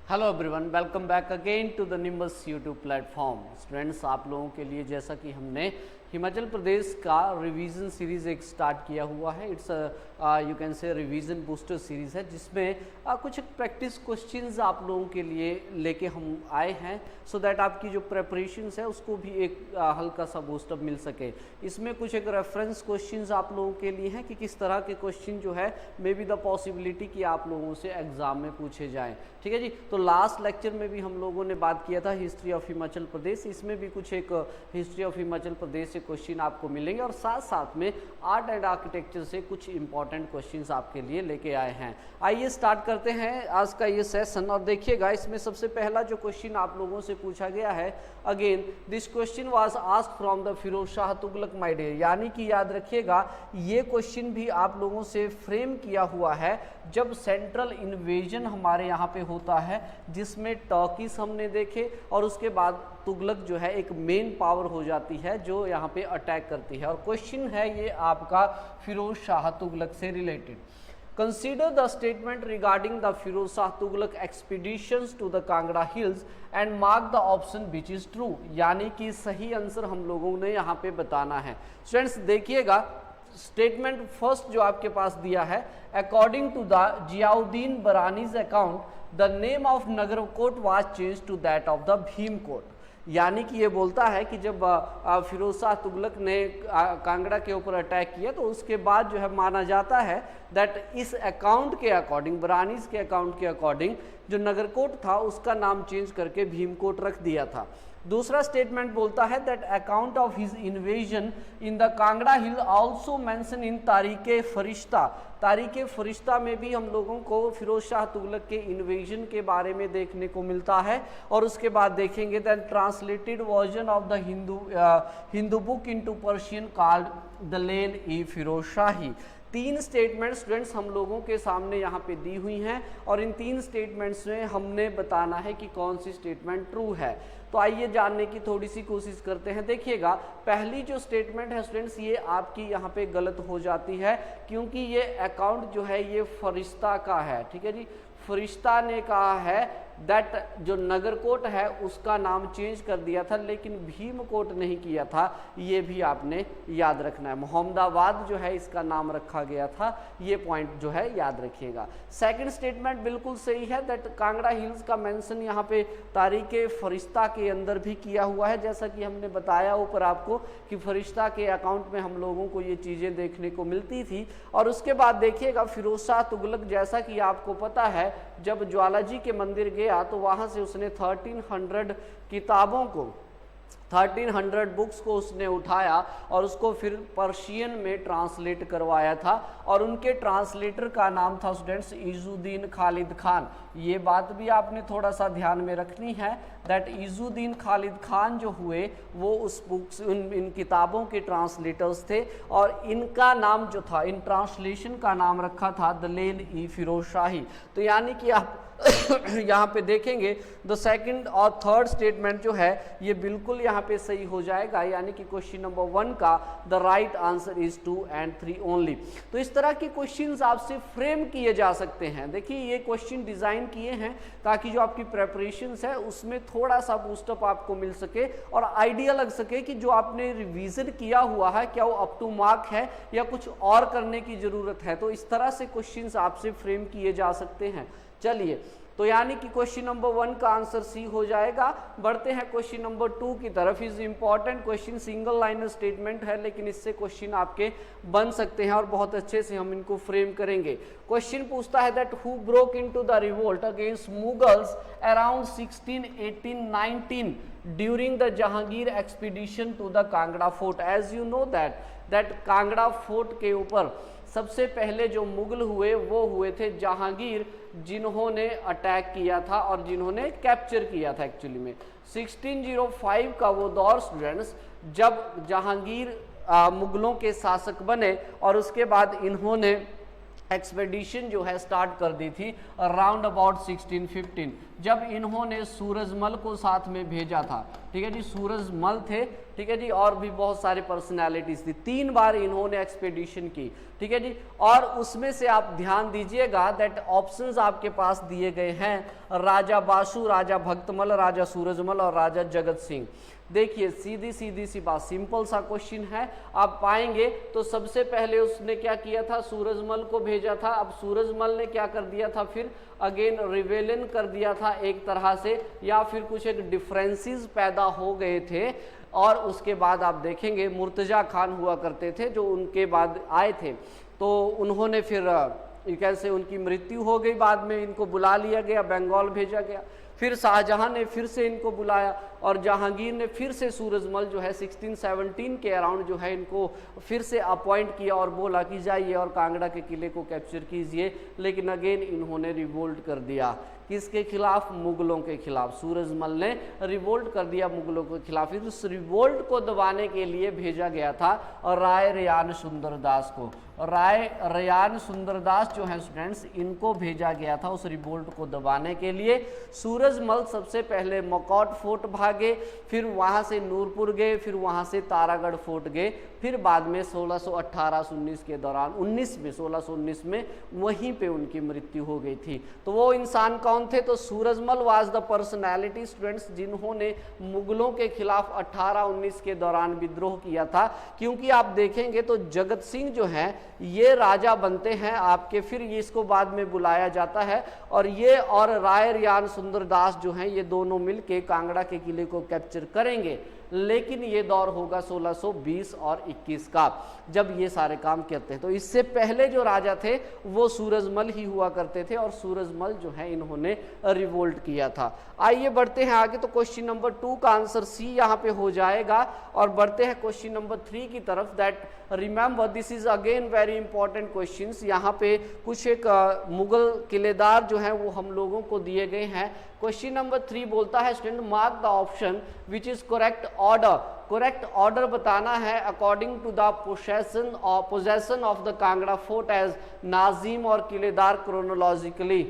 Hello everyone, welcome back again to the Nimbus YouTube platform. Students, आप लोगों के लिए जैसा कि हमने हिमाचल प्रदेश का रिवीजन सीरीज एक स्टार्ट किया हुआ है, इट्स यू कैन से रिवीजन बूस्टर सीरीज है, जिसमें कुछ प्रैक्टिस क्वेश्चंस आप लोगों के लिए लेके हम आए हैं, सो दैट आपकी जो प्रेपरेशंस है उसको भी एक हल्का सा बूस्टअप मिल सके। इसमें कुछ एक रेफरेंस क्वेश्चंस आप लोगों के लिए हैं कि किस तरह के क्वेश्चन जो है मे बी द पॉसिबिलिटी कि आप लोगों से एग्जाम में पूछे जाएँ। ठीक है जी। तो लास्ट लेक्चर में भी हम लोगों ने बात किया था हिस्ट्री ऑफ हिमाचल प्रदेश, इसमें भी कुछ एक हिस्ट्री ऑफ हिमाचल प्रदेश से क्वेश्चन आपको मिलेंगे और साथ साथ में आर्ट एंड आर्किटेक्चर से कुछ इंपॉर्टेंट क्वेश्चंस आपके लिए लेके आए हैं। आइए स्टार्ट करते हैं आज का ये सेशन। और देखिएगा, इसमें सबसे पहला जो क्वेश्चन आप लोगों से पूछा गया है, again this question was asked from the Firoz Shah Tughlaq my dear, यानी कि याद रखिएगा ये क्वेश्चन भी आप लोगों से फ्रेम किया हुआ है जब सेंट्रल इन्वेजन हमारे यहाँ पे होता है, जिसमें टर्कीस हमने देखे और उसके बाद तुगलक जो है एक मेन पावर हो जाती है जो यहाँ पे अटैक करती है। और क्वेश्चन है ये आपका फिरोज शाह तुगलक से related. Consider the statement regarding the Firoz Shah Tughlaq expeditions to the Kangra hills and mark the option which is true, यानी कि सही आंसर हम लोगों ने यहाँ पे बताना है। स्टूडेंट्स देखिएगा, स्टेटमेंट फर्स्ट जो आपके पास दिया है, according to the Ziauddin Barani's account the name of Nagarkot was change to that of the Bhimkot, यानी कि ये बोलता है कि जब फिरोज शाह तुगलक ने कांगड़ा के ऊपर अटैक किया तो उसके बाद जो है माना जाता है दैट इस अकाउंट के अकॉर्डिंग, बरानीज के अकाउंट के अकॉर्डिंग जो नगरकोट था उसका नाम चेंज करके भीमकोट रख दिया था। दूसरा स्टेटमेंट बोलता है that account of his invasion in the Kangra hill also mention in Tarikhe Firishta, तारीखे फरिश्ता में भी हम लोगों को फिरोज शाह तुगलक के इन्वेजन के बारे में देखने को मिलता है। और उसके बाद देखेंगे that translated version of the Hindu book into Persian called दलील ई फिरोज शाही। तीन स्टेटमेंट स्टूडेंट्स हम लोगों के सामने यहाँ पे दी हुई हैं और इन तीन स्टेटमेंट्स में हमने बताना है कि कौन सी स्टेटमेंट ट्रू है। तो आइए जानने की थोड़ी सी कोशिश करते हैं। देखिएगा, पहली जो स्टेटमेंट है स्टूडेंट्स ये आपकी यहाँ पे गलत हो जाती है, क्योंकि ये अकाउंट जो है ये फरिश्ता का है। ठीक है जी, फरिश्ता ने कहा है दैट जो नगरकोट है उसका नाम चेंज कर दिया था, लेकिन भीमकोट नहीं किया था, ये भी आपने याद रखना है। मोहम्मदाबाद जो है इसका नाम रखा गया था, ये पॉइंट जो है याद रखिएगा। सेकंड स्टेटमेंट बिल्कुल सही है दैट कांगड़ा हिल्स का मेंशन यहाँ पे तारीखे फरिश्ता के अंदर भी किया हुआ है, जैसा कि हमने बताया ऊपर आपको कि फरिश्ता के अकाउंट में हम लोगों को ये चीज़ें देखने को मिलती थी। और उसके बाद देखिएगा फिरोज शाह तुगलक, जैसा कि आपको पता है, जब ज्वालाजी के मंदिर गया तो वहां से उसने 1300 किताबों को, 1300 बुक्स को उसने उठाया और उसको फिर पर्शियन में ट्रांसलेट करवाया था और उनके ट्रांसलेटर का नाम था स्टूडेंट्स इजुद्दीन खालिद खान। ये बात भी आपने थोड़ा सा ध्यान में रखनी है दैट इजुद्दीन खालिद खान जो हुए वो उस बुक्स इन किताबों के ट्रांसलेटर्स थे और इनका नाम जो था, इन ट्रांसलेशन का नाम रखा था दलील ई फिरोज शाही। तो यानी कि आप यहाँ पे देखेंगे द सेकंड और थर्ड स्टेटमेंट जो है ये बिल्कुल यहाँ पे सही हो जाएगा, यानी कि क्वेश्चन नंबर 1 का the right answer is 2 and 3 only. तो इस तरह के क्वेश्चंस आपसे फ्रेम किए जा सकते हैं। देखिए, ये क्वेश्चन डिजाइन किए हैं ताकि जो आपकी प्रेपरेशंस है उसमें थोड़ा सा बूस्टअप आपको मिल सके और आइडिया लग सके कि जो आपने रिवीजन किया हुआ है क्या वो अप टू मार्क है या कुछ और करने की जरूरत है। तो इस तरह से क्वेश्चंस आपसे फ्रेम किए जा सकते हैं। चलिए, तो यानी कि क्वेश्चन नंबर 1 का आंसर सी हो जाएगा। बढ़ते हैं क्वेश्चन नंबर 2 की तरफ। Is important question, single liner statement है, लेकिन इससे क्वेश्चन आपके बन सकते हैं और बहुत अच्छे से हम इनको फ्रेम करेंगे। क्वेश्चन पूछता है that who broke into the revolt against Mughals around 1618-19 during the Jahangir expedition to the Kangra fort. As you know that Kangra fort के ऊपर सबसे पहले जो मुगल हुए वो हुए थे जहांगीर, जिन्होंने अटैक किया था और जिन्होंने कैप्चर किया था। एक्चुअली में 1605 का वो दौर स्टूडेंट्स जब जहांगीर मुगलों के शासक बने और उसके बाद इन्होंने एक्सपेडिशन जो है स्टार्ट कर दी थी अराउंड अबाउट 1615, जब इन्होंने सूरजमल को साथ में भेजा था। ठीक है जी, सूरजमल थे, ठीक है जी, और भी बहुत सारे पर्सनालिटीज थी। 3 बार इन्होंने एक्सपेडिशन की, ठीक है जी। और उसमें से आप ध्यान दीजिएगा दैट ऑप्शंस आपके पास दिए गए हैं, राजा बासु, राजा भक्तमल, राजा सूरजमल और राजा जगत सिंह। देखिए सीधी सी बात, सिंपल सा क्वेश्चन है, आप पाएंगे तो सबसे पहले उसने क्या किया था, सूरजमल को भेजा था। अब सूरजमल ने क्या कर दिया था, फिर अगेन रिवेलन कर दिया था एक तरह से, या फिर कुछ एक डिफरेंसेस पैदा हो गए थे। और उसके बाद आप देखेंगे मुर्तजा खान हुआ करते थे जो उनके बाद आए थे, तो उन्होंने फिर कैसे उनकी मृत्यु हो गई, बाद में इनको बुला लिया गया, बंगाल भेजा गया। फिर शाहजहां ने फिर से इनको बुलाया और जहांगीर ने फिर से सूरजमल जो है 1617 के अराउंड जो है इनको फिर से अपॉइंट किया और बोला कि जाइए और कांगड़ा के किले को कैप्चर कीजिए। लेकिन अगेन इन्होंने रिवोल्ट कर दिया, किसके खिलाफ, मुगलों के खिलाफ। सूरजमल ने रिवोल्ट कर दिया मुगलों के खिलाफ। फिर उस रिवोल्ट को दबाने के लिए भेजा गया था और राय रयान सुंदरदास को, राय रयान सुंदरदास जो है स्टूडेंट्स, इनको भेजा गया था उस रिवोल्ट को दबाने के लिए। सूरजमल सबसे पहले मकौट फोर्ट भागे, फिर वहां से नूरपुर गए, फिर वहां से तारागढ़ फोर्ट गए, फिर बाद में 1618-19 के दौरान 1619 में वहीं पे उनकी मृत्यु हो गई थी। तो वो इंसान कौन थे, तो Surajmal was the personality students जिन्होंने मुगलों के खिलाफ 1819 के दौरान विद्रोह किया था। क्योंकि आप देखेंगे तो जगत सिंह जो है ये राजा बनते हैं आपके, फिर इसको बाद में बुलाया जाता है और ये और राय रयान सुंदरदास जो हैं ये दोनों मिलके कांगड़ा के किले को कैप्चर करेंगे। लेकिन ये दौर होगा 1620 और 21 का, जब ये सारे काम करते हैं। तो इससे पहले जो राजा थे वो सूरजमल ही हुआ करते थे और सूरजमल जो है इन्होंने रिवोल्ट किया था। आइए बढ़ते हैं आगे। तो क्वेश्चन नंबर 2 का आंसर सी यहाँ पे हो जाएगा और बढ़ते हैं क्वेश्चन नंबर 3 की तरफ। That remember this is again very important questions. यहाँ पे कुछ एक मुगल किलेदार जो है वो हम लोगों को दिए गए हैं। क्वेश्चन नंबर 3 बोलता है student mark the option which is correct order. Correct order बताना है according to the possession of the Kangra fort as नाजिम और किलेदार क्रोनोलॉजिकली।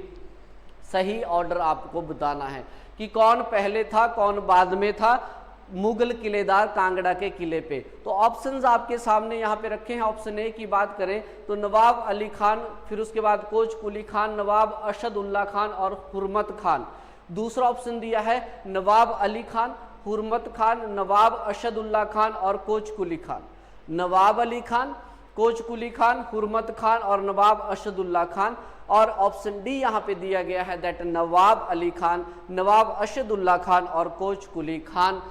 सही ऑर्डर आपको बताना है कि कौन पहले था कौन बाद में था मुगल किलेदार कांगड़ा के किले पे। तो ऑप्शंस आपके सामने यहाँ पे रखे हैं। ऑप्शन ए की बात करें तो नवाब अली खान, फिर उसके बाद कोच कुली खान, नवाब अशदुल्ला खान और हुरमत खान। दूसरा ऑप्शन दिया है नवाब अली खान, हुरमत खान, नवाब अशदुल्ला खान और कोच कुली खान। नवाब अली खान, कोच कुली खान, हुरमत खान और नवाब अशदुल्ला खान। और ऑप्शन डी यहाँ पे दिया गया है दैट नवाब अली खान, नवाब अशदुल्ला खान और कोच कुली खान,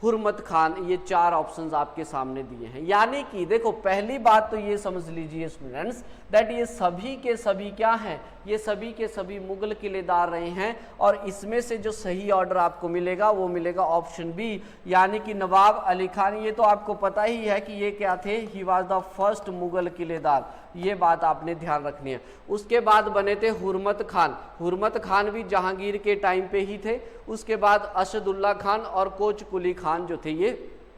हुरमत खान। ये 4 ऑप्शंस आपके सामने दिए हैं। यानी कि देखो पहली बात तो ये समझ लीजिए स्टूडेंट्स दैट ये सभी के सभी क्या हैं, ये सभी के सभी मुगल किलेदार रहे हैं। और इसमें से जो सही ऑर्डर आपको मिलेगा वो मिलेगा ऑप्शन बी, यानी कि नवाब अली खान। ये तो आपको पता ही है कि ये क्या थे, he was the first Mughal किलेदार। ये बात आपने ध्यान रखनी है। उसके बाद बने थे हुरमत खान। हुरमत खान भी जहांगीर के टाइम पे ही थे। उसके बाद अशदुल्ला खान और कोच कुली खान जो थे ये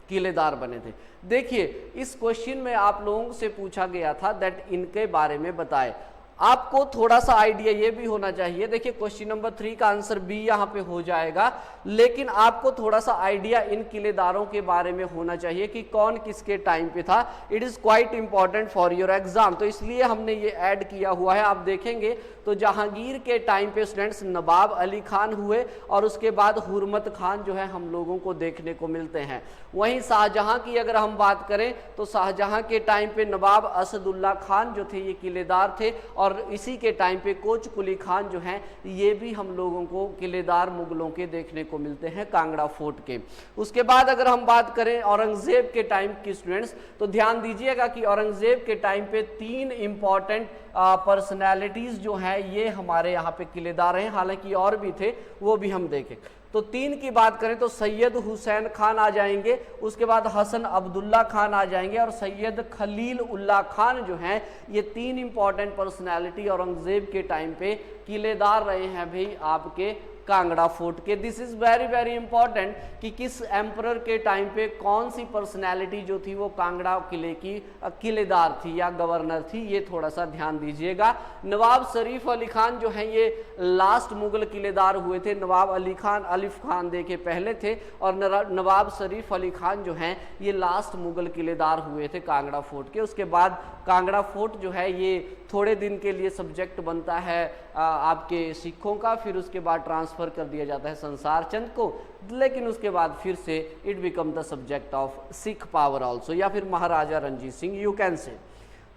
किलेदार बने थे। देखिए इस क्वेश्चन में आप लोगों से पूछा गया था दैट इनके बारे में बताएं। आपको थोड़ा सा आइडिया ये भी होना चाहिए। देखिए क्वेश्चन नंबर 3 का आंसर बी यहाँ पे हो जाएगा, लेकिन आपको थोड़ा सा आइडिया इन किलेदारों के बारे में होना चाहिए कि कौन किसके टाइम पे था। It is quite important for your exam, तो इसलिए हमने ये ऐड किया हुआ है। आप देखेंगे तो जहांगीर के टाइम पे स्टूडेंट्स नवाब अली खान हुए और उसके बाद हुरमत खान जो है हम लोगों को देखने को मिलते हैं। वहीं शाहजहां की अगर हम बात करें तो शाहजहां के टाइम पे नवाब असदुल्ला खान जो थे ये किलेदार थे और इसी के टाइम पे कोच कुली खान जो हैं ये भी हम लोगों को किलेदार मुगलों के देखने को मिलते हैं कांगड़ा फोर्ट के। उसके बाद अगर हम बात करें औरंगजेब के टाइम की स्टूडेंट्स तो ध्यान दीजिएगा कि औरंगजेब के टाइम पे 3 इंपॉर्टेंट पर्सनैलिटीज जो हैं ये हमारे यहाँ पे किलेदार हैं, हालांकि और भी थे वो भी हम देखें। तो 3 की बात करें तो सैयद हुसैन खान आ जाएंगे, उसके बाद हसन अब्दुल्ला खान आ जाएंगे और सैयद खलील उल्ला खान जो हैं ये 3 इंपॉर्टेंट पर्सनैलिटी औरंगजेब के टाइम पे किलेदार रहे हैं भाई आपके कांगड़ा फोर्ट के। This is very very important कि किस एम्परर के टाइम पे कौन सी पर्सनैलिटी जो थी वो कांगड़ा किले की किलेदार थी या गवर्नर थी, ये थोड़ा सा ध्यान दीजिएगा। नवाब शरीफ अली खान जो है ये लास्ट मुगल किलेदार हुए थे। नवाब अली खान अलिफ खान दे के पहले थे और नवाब शरीफ अली खान जो हैं ये लास्ट मुगल किलेदार हुए थे कांगड़ा फोर्ट के। उसके बाद कांगड़ा फोर्ट जो है ये थोड़े दिन के लिए सब्जेक्ट बनता है आपके सिखों का, फिर उसके बाद ट्रांसफर कर दिया जाता है संसार चंद को, लेकिन उसके बाद फिर से it become the subject of Sikh power also, या फिर Maharaja Ranjit Singh you can say.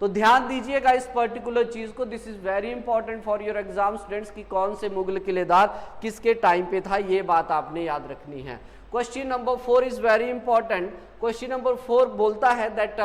तो ध्यान दीजिएगा इस पर्टिकुलर चीज को, this is very important for your exam students कि कौन से मुगल किलेदार किसके टाइम पे था, ये बात आपने याद रखनी है। Question number 4 is very important. Question number 4 बोलता है that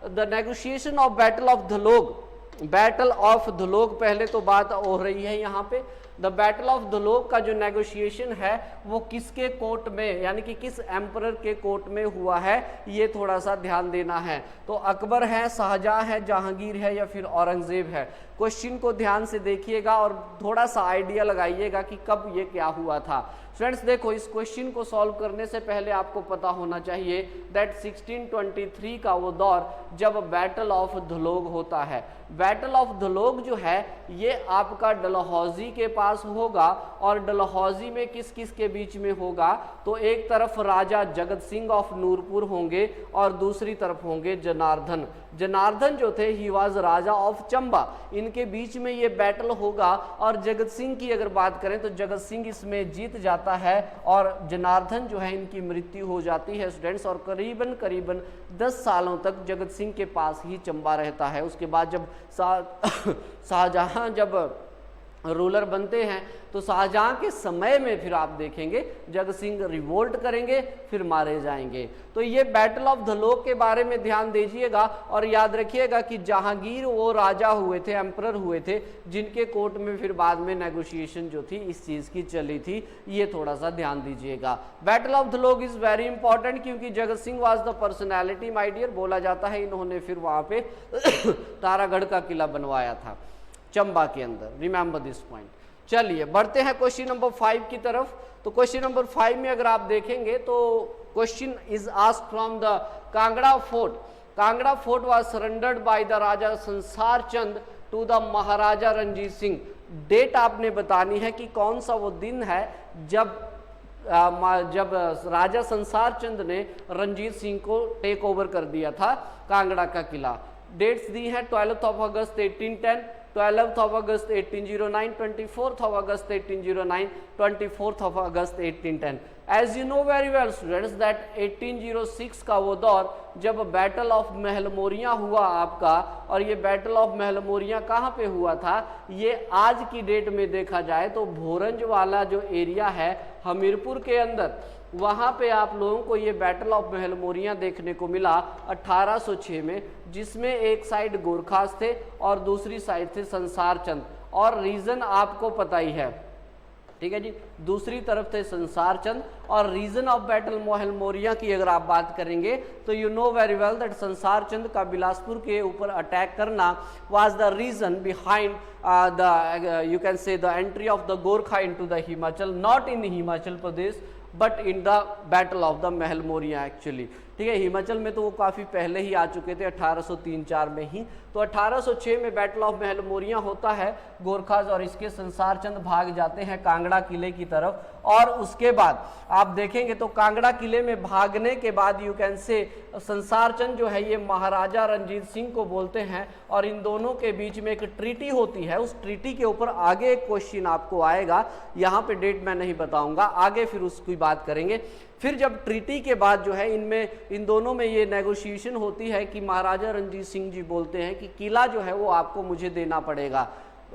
the negotiation of battle of Dhalog, battle of Dhalog पहले तो बात हो रही है यहाँ पे। द बैटल ऑफ धलोग का जो नेगोशिएशन है वो किसके कोर्ट में, यानी कि किस एम्परर के कोर्ट में हुआ है, ये थोड़ा सा ध्यान देना है। तो अकबर है, शाहजहां है, जहांगीर है या फिर औरंगजेब है। क्वेश्चन को ध्यान से देखिएगा और थोड़ा सा आइडिया लगाइएगा कि कब ये क्या हुआ था। स्टूडेंट्स देखो, इस क्वेश्चन को सॉल्व करने से पहले आपको पता होना चाहिए दैट 1623 का वो दौर जब बैटल ऑफ धलोग होता है। बैटल ऑफ धलोग जो है ये आपका डलहौजी के पास होगा, और डलहौजी में किस किस के बीच में होगा, तो एक तरफ राजा जगत सिंह ऑफ नूरपुर होंगे और दूसरी तरफ होंगे जनार्दन। जनार्दन जो थे he was Raja of Chamba, इनके बीच में ये बैटल होगा। और जगत सिंह की अगर बात करें तो जगत सिंह इसमें जीत जाता है और जनार्दन जो है इनकी मृत्यु हो जाती है स्टूडेंट्स, और करीबन करीबन 10 सालों तक जगत सिंह के पास ही चंबा रहता है। उसके बाद जब शाहजहां जब रूलर बनते हैं तो शाहजहां के समय में फिर आप देखेंगे जगत सिंह रिवोल्ट करेंगे, फिर मारे जाएंगे। तो ये बैटल ऑफ धलोग के बारे में ध्यान दीजिएगा और याद रखिएगा कि जहांगीर वो राजा हुए थे, एम्परर हुए थे, जिनके कोर्ट में फिर बाद में नेगोशिएशन जो थी इस चीज की चली थी, ये थोड़ा सा ध्यान दीजिएगा। Battle of Dhalog is very important क्योंकि Jagat Singh was the personality my dear, बोला जाता है इन्होंने फिर वहां पे तारागढ़ का किला बनवाया था चंबा के अंदर, रिमेंबर दिस पॉइंट। चलिए बढ़ते हैं क्वेश्चन नंबर 5 की तरफ। तो क्वेश्चन नंबर 5 में अगर आप देखेंगे तो question is asked from the Kangra fort. Kangra fort was surrendered by the Raja Sansar Chand to the Maharaja Ranjit Singh. Date आपने बतानी है कि कौन सा वो दिन है जब राजा संसार चंद ने रणजीत सिंह को टेक ओवर कर दिया था कांगड़ा का किला। डेट्स दी हैं 12 अगस्त 1810, 12th of August 1809, 24th of August 1809, 24th of August 1810. As you know very well students that 1806 का वो दौर जब बैटल ऑफ महलमोरियाँ हुआ आपका, और ये बैटल ऑफ महलमोरियाँ कहाँ पे हुआ था, ये आज की डेट में देखा जाए तो भोरंज वाला जो एरिया है हमीरपुर के अंदर, वहाँ पे आप लोगों को ये बैटल ऑफ महलमोरियाँ देखने को मिला 1806 में, जिसमें एक साइड गोरखास थे और दूसरी साइड थे संसार चंद, और रीजन आपको पता ही है, ठीक है जी। दूसरी तरफ थे संसार चंद, और रीजन ऑफ बैटल महलमोरियाँ की अगर आप बात करेंगे तो you know very well that Sansar Chand का बिलासपुर के ऊपर अटैक करना was the reason behind the you can say the entry of the Gorkha into the Himachal, not in Himachal Pradesh but in the battle of the Mahalmoriyan actually, ठीक है। हिमाचल में तो वो काफ़ी पहले ही आ चुके थे 1803-4 में ही। तो 1806 में बैटल ऑफ महलमोरियाँ होता है, गोरखाज और इसके संसार चंद भाग जाते हैं कांगड़ा किले की तरफ, और उसके बाद आप देखेंगे तो कांगड़ा किले में भागने के बाद यू कैन से संसार चंद जो है ये महाराजा रणजीत सिंह को बोलते हैं, और इन दोनों के बीच में एक ट्रीटी होती है। उस ट्रीटी के ऊपर आगे एक क्वेश्चन आपको आएगा, यहाँ पे डेट मैं नहीं बताऊंगा, आगे फिर उसकी बात करेंगे। फिर जब ट्रीटी के बाद जो है इन दोनों में ये नेगोशिएशन होती है कि महाराजा रणजीत सिंह जी बोलते हैं कि किला जो है वो आपको मुझे देना पड़ेगा।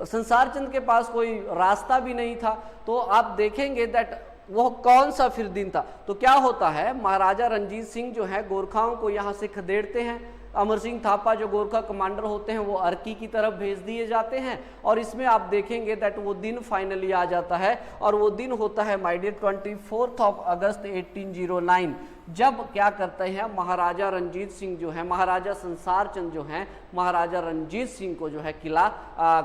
संसार चंद के पास कोई रास्ता भी नहीं था। तो आप देखेंगे दैट वो कौन सा फिर दिन था। तो क्या होता है, महाराजा रणजीत सिंह जो है गोरखाओं को यहाँ से खदेड़ते हैं, अमर सिंह थापा जो गोरखा कमांडर होते हैं वो अर्की की तरफ भेज दिए जाते हैं और इसमें आप देखेंगे दैट वो दिन फाइनली आ जाता है और वो दिन होता है माय डियर 24 अगस्त 1809, जब क्या करते हैं महाराजा रंजीत सिंह जो है, महाराजा संसार चंद जो हैं, महाराजा रंजीत सिंह को जो है किला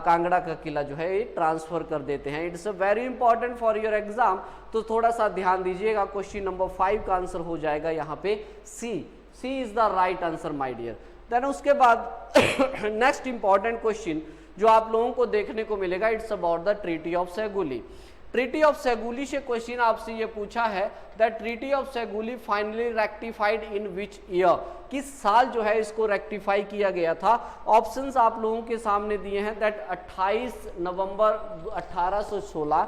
कांगड़ा का किला जो है ये ट्रांसफर कर देते हैं। It's a very important for your exam, तो थोड़ा सा ध्यान दीजिएगा। क्वेश्चन नंबर 5 का आंसर हो जाएगा यहाँ पे C is the right answer my dear. Then उसके बाद नेक्स्ट इंपॉर्टेंट क्वेश्चन जो आप लोगों को देखने को मिलेगा, it's about the treaty of Segauli. Treaty of Segauli से क्वेश्चन आपसे ये पूछा है that treaty of Segauli finally rectified in which year, किस साल जो है इसको रेक्टिफाई किया गया था। ऑप्शंस आप लोगों के सामने दिए हैं that 28 November 1816,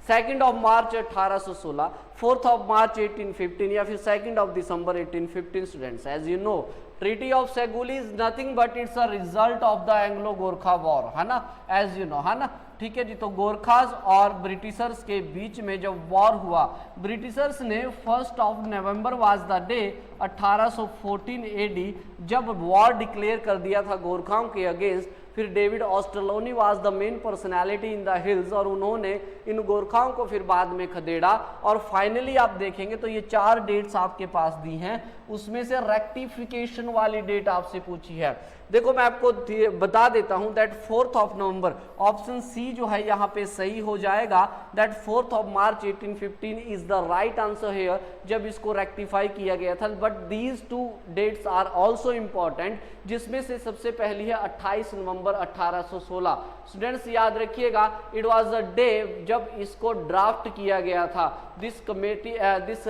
2 of March 1816, 4 of March 1815 या फिर 2 of December 1815। Students as you know treaty of Segauli is nothing but it's a result of the Anglo Gorkha war, है ना, एज यू नो, है ना, ठीक है जी। तो गोरखास और ब्रिटिशर्स के बीच में जब वॉर हुआ, ब्रिटिशर्स ने 1 of November was the day 1814 AD जब वॉर डिक्लेयर कर दिया था गोरखाओं के अगेंस्ट। फिर David Ochterlony was the main personality in the hills और उन्होंने इन गोरखाओं को फिर बाद में खदेड़ा और फाइनली आप देखेंगे तो ये 4 डेट्स आपके पास दी हैं, उसमें से रेक्टिफिकेशन वाली डेट आपसे पूछी है। देखो मैं आपको बता देता हूं that 4 of November, option C जो है यहाँ पे सही हो जाएगा। That 4 of March 1815 is the right answer here, जब इसको रेक्टिफाई किया गया था। But these 2 dates are also important, जिसमें से सबसे पहली है 28 नवंबर 1816। स्टूडेंट्स याद रखिएगा, इट वाज द डे जब इसको ड्राफ्ट किया गया था। This committee this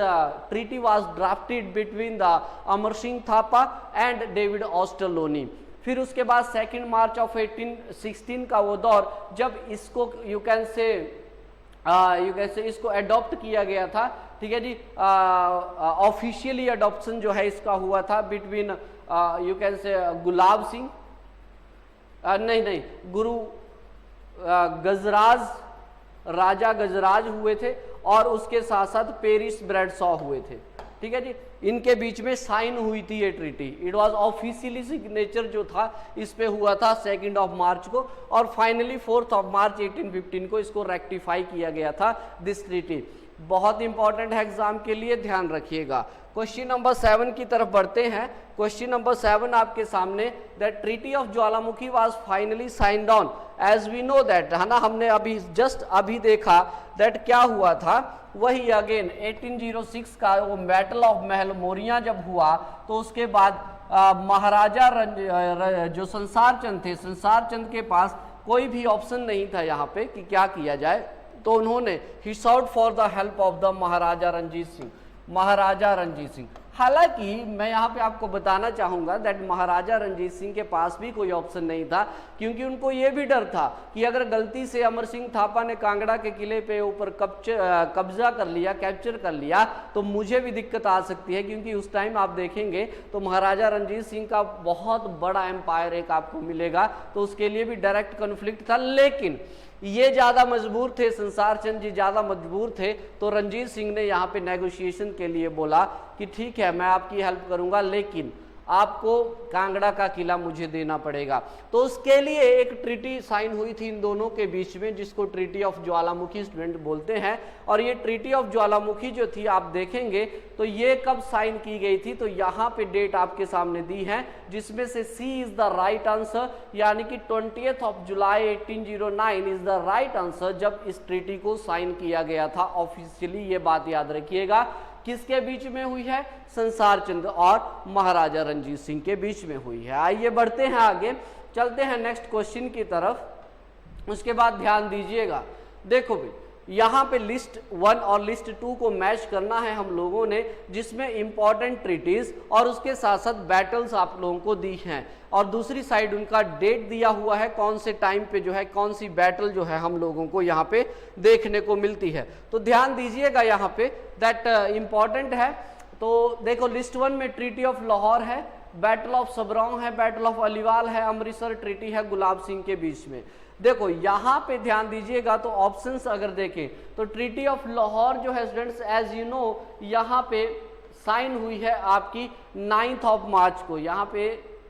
treaty was drafted between the Amar Singh Thapa and David Ochterlony. फिर उसके बाद 2 मार्च ऑफ 1816 का वो दौर जब इसको यू कैन से इसको अडॉप्ट किया गया था, ठीक है जी। ऑफिशियली अडॉप्शन जो है इसका हुआ था बिटवीन यू कैन से गुलाब सिंह नहीं गुरु गजराज, राजा गजराज हुए थे और उसके साथ साथ पेरिस ब्रैडशॉ हुए थे, ठीक है जी। इनके बीच में साइन हुई थी ये treaty. It was officially signature जो था इस पे हुआ था 2 ऑफ मार्च को और फाइनली 4 ऑफ मार्च 1815 को इसको रेक्टिफाई किया गया था दिस ट्रीटी। बहुत इंपॉर्टेंट है एग्जाम के लिए, ध्यान रखिएगा। क्वेश्चन नंबर 7 की तरफ बढ़ते हैं। क्वेश्चन नंबर 7 आपके सामने, that treaty of Jwalamukhi was finally signed on as we know that, है ना, हमने अभी जस्ट अभी देखा दैट क्या हुआ था, वही अगेन 1806 का वो बैटल ऑफ महल मोरिया जब हुआ तो उसके बाद महाराजा जो संसार चंद थे, संसार चंद के पास कोई भी ऑप्शन नहीं था यहाँ पे कि क्या किया जाए, तो उन्होंने he sought for the help of the Maharaja Ranjit Singh, Maharaja Ranjit Singh. हालांकि मैं यहाँ पे आपको बताना चाहूंगा दैट महाराजा रंजीत सिंह के पास भी कोई ऑप्शन नहीं था, क्योंकि उनको ये भी डर था कि अगर गलती से अमर सिंह थापा ने कांगड़ा के किले पे ऊपर कब्जा कर लिया, कैप्चर कर लिया, तो मुझे भी दिक्कत आ सकती है, क्योंकि उस टाइम आप देखेंगे तो महाराजा रंजीत सिंह का बहुत बड़ा एम्पायर एक आपको मिलेगा, तो उसके लिए भी डायरेक्ट कॉन्फ्लिक्ट था। लेकिन ये ज्यादा मजबूर थे, संसार चंद जी ज्यादा मजबूर थे, तो रंजीत सिंह ने यहाँ पे नेगोशिएशन के लिए बोला कि ठीक है मैं आपकी हेल्प करूंगा, लेकिन आपको कांगड़ा का किला मुझे देना पड़ेगा। तो उसके लिए एक ट्रीटी साइन हुई थी इन दोनों के बीच में, जिसको ट्रीटी ऑफ ज्वालामुखी स्टूडेंट बोलते हैं। और ये ट्रीटी ऑफ ज्वालामुखी जो थी आप देखेंगे तो ये कब साइन की गई थी, तो यहाँ पे डेट आपके सामने दी है, जिसमें से सी इज द राइट आंसर, यानी कि 20 of July 1809 is the right answer, जब इस ट्रीटी को साइन किया गया था ऑफिशियली। ये बात याद रखिएगा, किसके बीच में हुई है, संसार चंद और महाराजा रंजीत सिंह के बीच में हुई है। आइए बढ़ते हैं आगे, चलते हैं नेक्स्ट क्वेश्चन की तरफ। उसके बाद ध्यान दीजिएगा, देखो भाई यहाँ पे लिस्ट 1 और लिस्ट 2 को मैच करना है हम लोगों ने, जिसमें इंपॉर्टेंट ट्रीटीज और उसके साथ साथ बैटल्स आप लोगों को दी हैं, और दूसरी साइड उनका डेट दिया हुआ है, कौन से टाइम पे जो है कौन सी बैटल जो है हम लोगों को यहाँ पे देखने को मिलती है। तो ध्यान दीजिएगा यहाँ पे दैट इंपॉर्टेंट है। तो देखो लिस्ट 1 में ट्रीटी ऑफ लाहौर है, बैटल ऑफ सबरौंग है, बैटल ऑफ अलीवाल है, अमृतसर ट्रीटी है गुलाब सिंह के बीच में। देखो यहाँ पे ध्यान दीजिएगा, तो ऑप्शंस अगर देखें तो ट्रीटी ऑफ लाहौर जो है स्टूडेंट्स एज यू नो यहाँ पे साइन हुई है आपकी 9 ऑफ मार्च को, यहाँ पे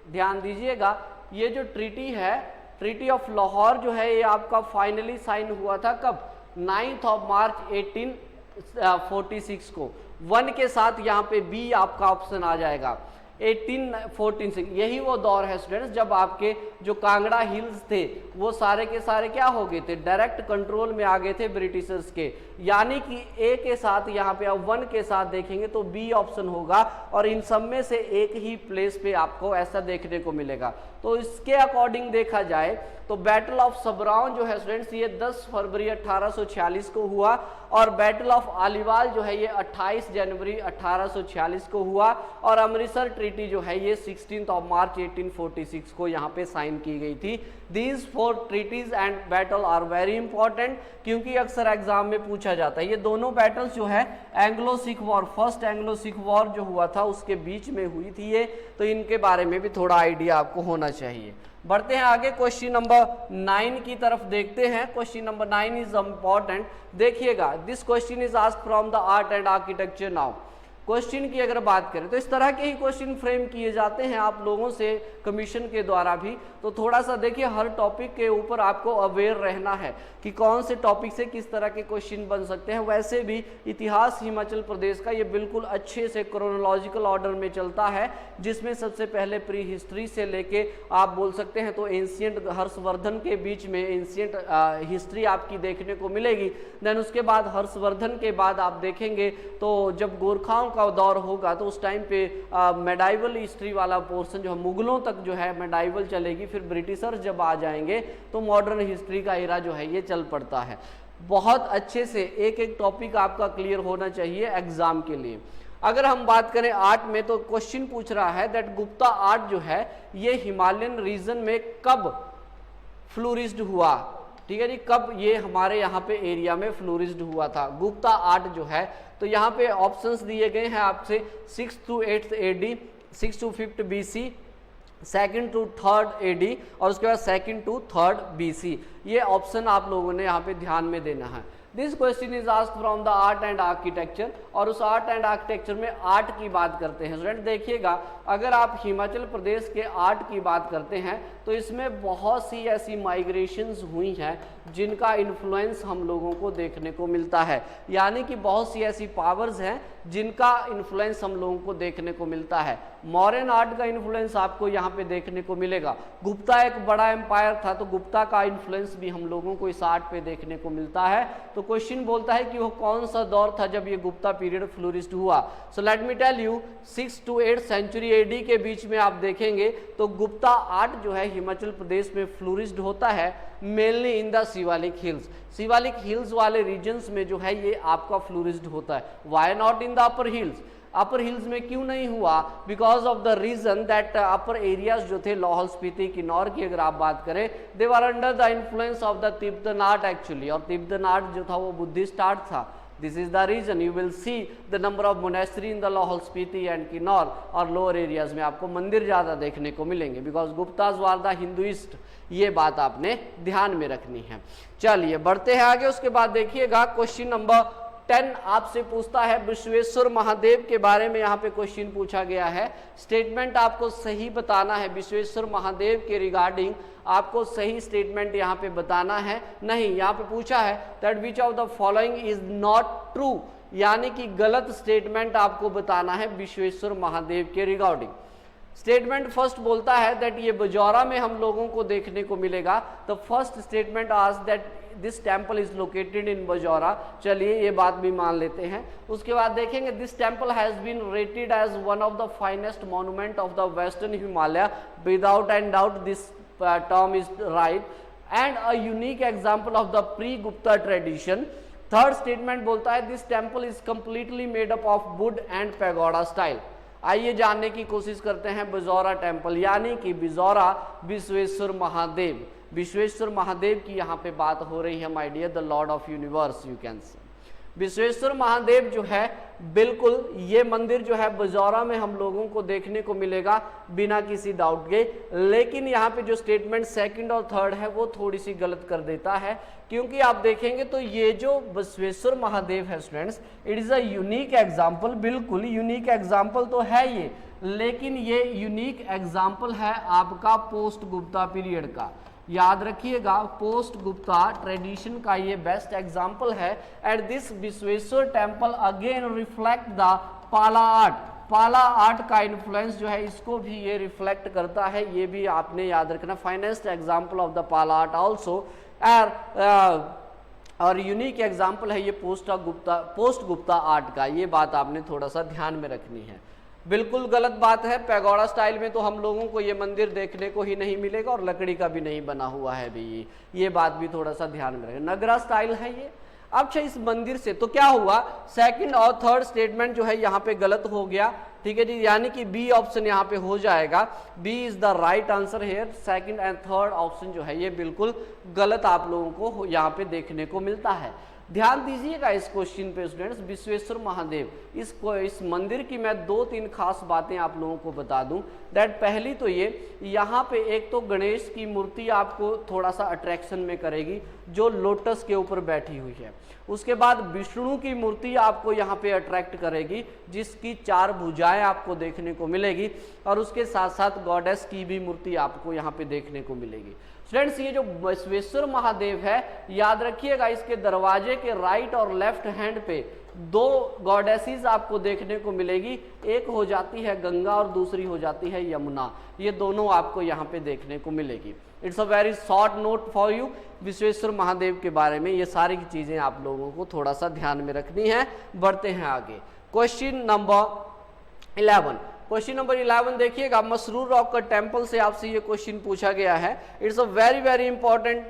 ध्यान दीजिएगा, ये जो ट्रीटी है, ट्रीटी ऑफ लाहौर जो है, ये आपका फाइनली साइन हुआ था कब? 9 मार्च 1846 को। 1 के साथ यहाँ पे बी आपका ऑप्शन आ जाएगा। 1846 यही वो दौर है स्टूडेंट्स जब आपके जो कांगड़ा हिल्स थे वो सारे के सारे क्या हो गए थे? डायरेक्ट कंट्रोल में आ गए थे ब्रिटिशर्स के। यानी कि ए के साथ यहाँ पे आप 1 के साथ देखेंगे तो बी ऑप्शन होगा, और इन सब में से एक ही प्लेस पे आपको ऐसा देखने को मिलेगा। तो इसके अकॉर्डिंग देखा जाए तो बैटल ऑफ सबराउन जो है स्टूडेंट्स ये 10 फरवरी 1846 को हुआ, और बैटल ऑफ आलीवाल जो है ये 28 जनवरी 1846 को हुआ, और अमृतसर ट्रीटी जो है ये 16 मार्च 1846 को यहाँ पे साइन की गई थी। These 4 treaties and battle are very important, क्योंकि अक्सर एग्जाम में पूछा जाता है। ये दोनों बैटल्स जो है Anglo Sikh war, first Anglo Sikh war जो हुआ था उसके बीच में हुई थी ये, तो इनके बारे में भी थोड़ा आइडिया आपको होना चाहिए। बढ़ते हैं आगे, क्वेश्चन नंबर 9 की तरफ देखते हैं। क्वेश्चन नंबर 9 इज इंपॉर्टेंट, देखिएगा। This question is asked from the art and architecture now. Question की अगर बात करें तो इस तरह के ही क्वेश्चन फ्रेम किए जाते हैं आप लोगों से कमीशन के द्वारा भी, तो थोड़ा सा देखिए हर टॉपिक के ऊपर आपको अवेयर रहना है कि कौन से टॉपिक से किस तरह के क्वेश्चन बन सकते हैं। वैसे भी इतिहास हिमाचल प्रदेश का ये बिल्कुल अच्छे से क्रोनोलॉजिकल ऑर्डर में चलता है, जिसमें सबसे पहले प्री हिस्ट्री से लेके आप बोल सकते हैं तो एंशियंट हर्षवर्धन के बीच में एंशियंट हिस्ट्री आपकी देखने को मिलेगी। देन उसके बाद हर्षवर्धन के बाद आप देखेंगे तो जब गोरखाओं का दौर होगा तो उस टाइम पे मेडाइवल हिस्ट्री वाला पोर्शन जो है, मुगलों तक जो है मेडाइवल चलेगी, फिर ब्रिटिशर्स जब आ जाएंगे तो मॉडर्न हिस्ट्री का एरा जो है ये चल पड़ता है। बहुत अच्छे से एक एक टॉपिक आपका क्लियर होना चाहिए एग्जाम के लिए। अगर हम बात करें आर्ट में तो क्वेश्चन पूछ रहा है दैट गुप्ता आर्ट जो है ये हिमालयन रीजन में कब फ्लोरिश्ड हुआ, ठीक है जी, कब ये हमारे यहाँ पे एरिया में फ्लोरिश्ड हुआ था गुप्ता आर्ट जो है। तो यहाँ पे ऑप्शंस दिए गए हैं आपसे 6th to 8th AD, 6th to 5th BC, 2nd to 3rd AD और उसके बाद 2nd to 3rd BC। ये ऑप्शन आप लोगों ने यहाँ पे ध्यान में देना है। This question is asked from the art and architecture, और उस आर्ट एंड आर्किटेक्चर में आर्ट की बात करते हैं। स्टूडेंट देखिएगा, अगर आप हिमाचल प्रदेश के आर्ट की बात करते हैं तो इसमें बहुत सी ऐसी माइग्रेशंस हुई हैं जिनका इन्फ्लुएंस हम लोगों को देखने को मिलता है। यानी कि बहुत सी ऐसी पावर्स हैं जिनका इन्फ्लुएंस हम लोगों को देखने को मिलता है। मॉडर्न आर्ट का इन्फ्लुएंस आपको यहाँ पे देखने को मिलेगा। गुप्ता एक बड़ा एम्पायर था तो गुप्ता का इन्फ्लुएंस भी हम लोगों को इस आर्ट पे देखने को मिलता है। तो क्वेश्चन बोलता है कि वो कौन सा दौर था जब ये गुप्ता पीरियड फ्लोरिश्ड हुआ। So let me tell you, 6th to 8th century AD के बीच में आप देखेंगे तो गुप्ता आर्ट जो है हिमाचल प्रदेश में फ्लोरिश्ड होता है, mainly in the Shivalik hills. Shivalik hills वाले रीजन्स में जो है ये आपका फ्लोरिश्ड होता है। Why not in the upper hills? Upper hills में क्यों नहीं हुआ? Because of the reason that upper areas जो थे लाहौल स्पीति किन्नौर की अगर आप बात करें, they were under the influence of the Tibetan art actually, और तिब्बतन आर्ट जो था वो बुद्धिस्ट आर्ट था। This is the reason you will see the number of monastery in the Lahaul Spiti and Kinnaur, और लोअर एरियाज में आपको मंदिर ज्यादा देखने को मिलेंगे बिकॉज गुप्ताज वर द हिंदुइस्ट। ये बात आपने ध्यान में रखनी है। चलिए बढ़ते हैं आगे। उसके बाद देखिएगा क्वेश्चन नंबर 10 आपसे पूछता है विश्वेश्वर महादेव के बारे में। यहाँ पे क्वेश्चन पूछा गया है, स्टेटमेंट आपको सही बताना है। विश्वेश्वर महादेव के रिगार्डिंग आपको सही स्टेटमेंट यहाँ पे बताना है। नहीं, यहाँ पे पूछा है that which of the following is not true, यानी कि गलत स्टेटमेंट आपको बताना है विश्वेश्वर महादेव के रिगार्डिंग। स्टेटमेंट फर्स्ट बोलता है दैट ये बजौरा में हम लोगों को देखने को मिलेगा। द फर्स्ट स्टेटमेंट आज that this temple is located in Bajaura. चलिए ये बात भी मान लेते हैं। उसके बाद देखेंगे this temple has been rated as one of the finest monument of the western Himalaya. Without and doubt this term is right and a unique example of the pre Gupta tradition. Third statement बोलता है this temple is completely made up of wood and pagoda style. आइए जानने की कोशिश करते हैं Bajaura temple, यानी कि बिजौरा विश्वेश्वर महादेव। विश्वेश्वर महादेव की यहाँ पे बात हो रही है my dear, the lord of universe you can say. Vishweshwar Mahadev जो है बिल्कुल ये मंदिर जो है बजौरा में हम लोगों को देखने को मिलेगा बिना किसी डाउट के। लेकिन यहाँ पे जो स्टेटमेंट सेकंड और थर्ड है वो थोड़ी सी गलत कर देता है, क्योंकि आप देखेंगे तो ये जो बसवेश्वर महादेव है students, it is a unique example. बिल्कुल यूनिक एग्जाम्पल तो है ये, लेकिन ये यूनिक एग्जाम्पल है आपका पोस्ट गुप्ता पीरियड का। याद रखिएगा, पोस्ट गुप्ता ट्रेडिशन का ये बेस्ट एग्जाम्पल है। At this Vishweshwar temple again reflect the पाला आर्ट। पाला आर्ट का इन्फ्लुएंस जो है इसको भी ये रिफ्लेक्ट करता है, ये भी आपने याद रखना। फाइनेस्ट एग्जाम्पल ऑफ द पाला आर्ट ऑल्सो और यूनिक एग्जाम्पल है ये पोस्ट गुप्ता आर्ट का। ये बात आपने थोड़ा सा ध्यान में रखनी है। बिल्कुल गलत बात है, पैगोडा स्टाइल में तो हम लोगों को ये मंदिर देखने को ही नहीं मिलेगा और लकड़ी का भी नहीं बना हुआ है भी, ये बात भी थोड़ा सा ध्यान में रखें। नगरा स्टाइल है ये। अच्छा, इस मंदिर से तो क्या हुआ, सेकंड और थर्ड स्टेटमेंट जो है यहाँ पे गलत हो गया, ठीक है जी, यानी कि बी ऑप्शन यहाँ पे हो जाएगा। B is the right answer here. Second and third option जो है ये बिल्कुल गलत आप लोगों को यहाँ पे देखने को मिलता है। ध्यान दीजिएगा इस क्वेश्चन पे स्टूडेंट्स, विश्वेश्वर महादेव, इस मंदिर की मैं 2-3 खास बातें आप लोगों को बता दूं। दैट पहली तो ये, यहाँ पे एक तो गणेश की मूर्ति आपको थोड़ा सा अट्रैक्शन में करेगी जो लोटस के ऊपर बैठी हुई है। उसके बाद विष्णु की मूर्ति आपको यहाँ पे अट्रैक्ट करेगी जिसकी 4 भुजाएं आपको देखने को मिलेगी, और उसके साथ साथ गॉडेस की भी मूर्ति आपको यहाँ पे देखने को मिलेगी। स्टूडेंट्स, ये जो विश्वेश्वर महादेव है, याद रखिएगा इसके दरवाजे के राइट और लेफ्ट हैंड पे 2 गॉडेसेस आपको देखने को मिलेगी। एक हो जाती है गंगा और दूसरी हो जाती है यमुना। ये दोनों आपको यहाँ पे देखने को मिलेगी। It's a very short note for you Vishweshwar Mahadev के बारे में। ये सारी चीजें आप लोगों को थोड़ा सा ध्यान में रखनी है। बढ़ते हैं आगे, क्वेश्चन नंबर 11। क्वेश्चन नंबर 11 देखिएगा, मसरूर रॉक का टेम्पल से आपसे ये क्वेश्चन पूछा गया है। It's a very very important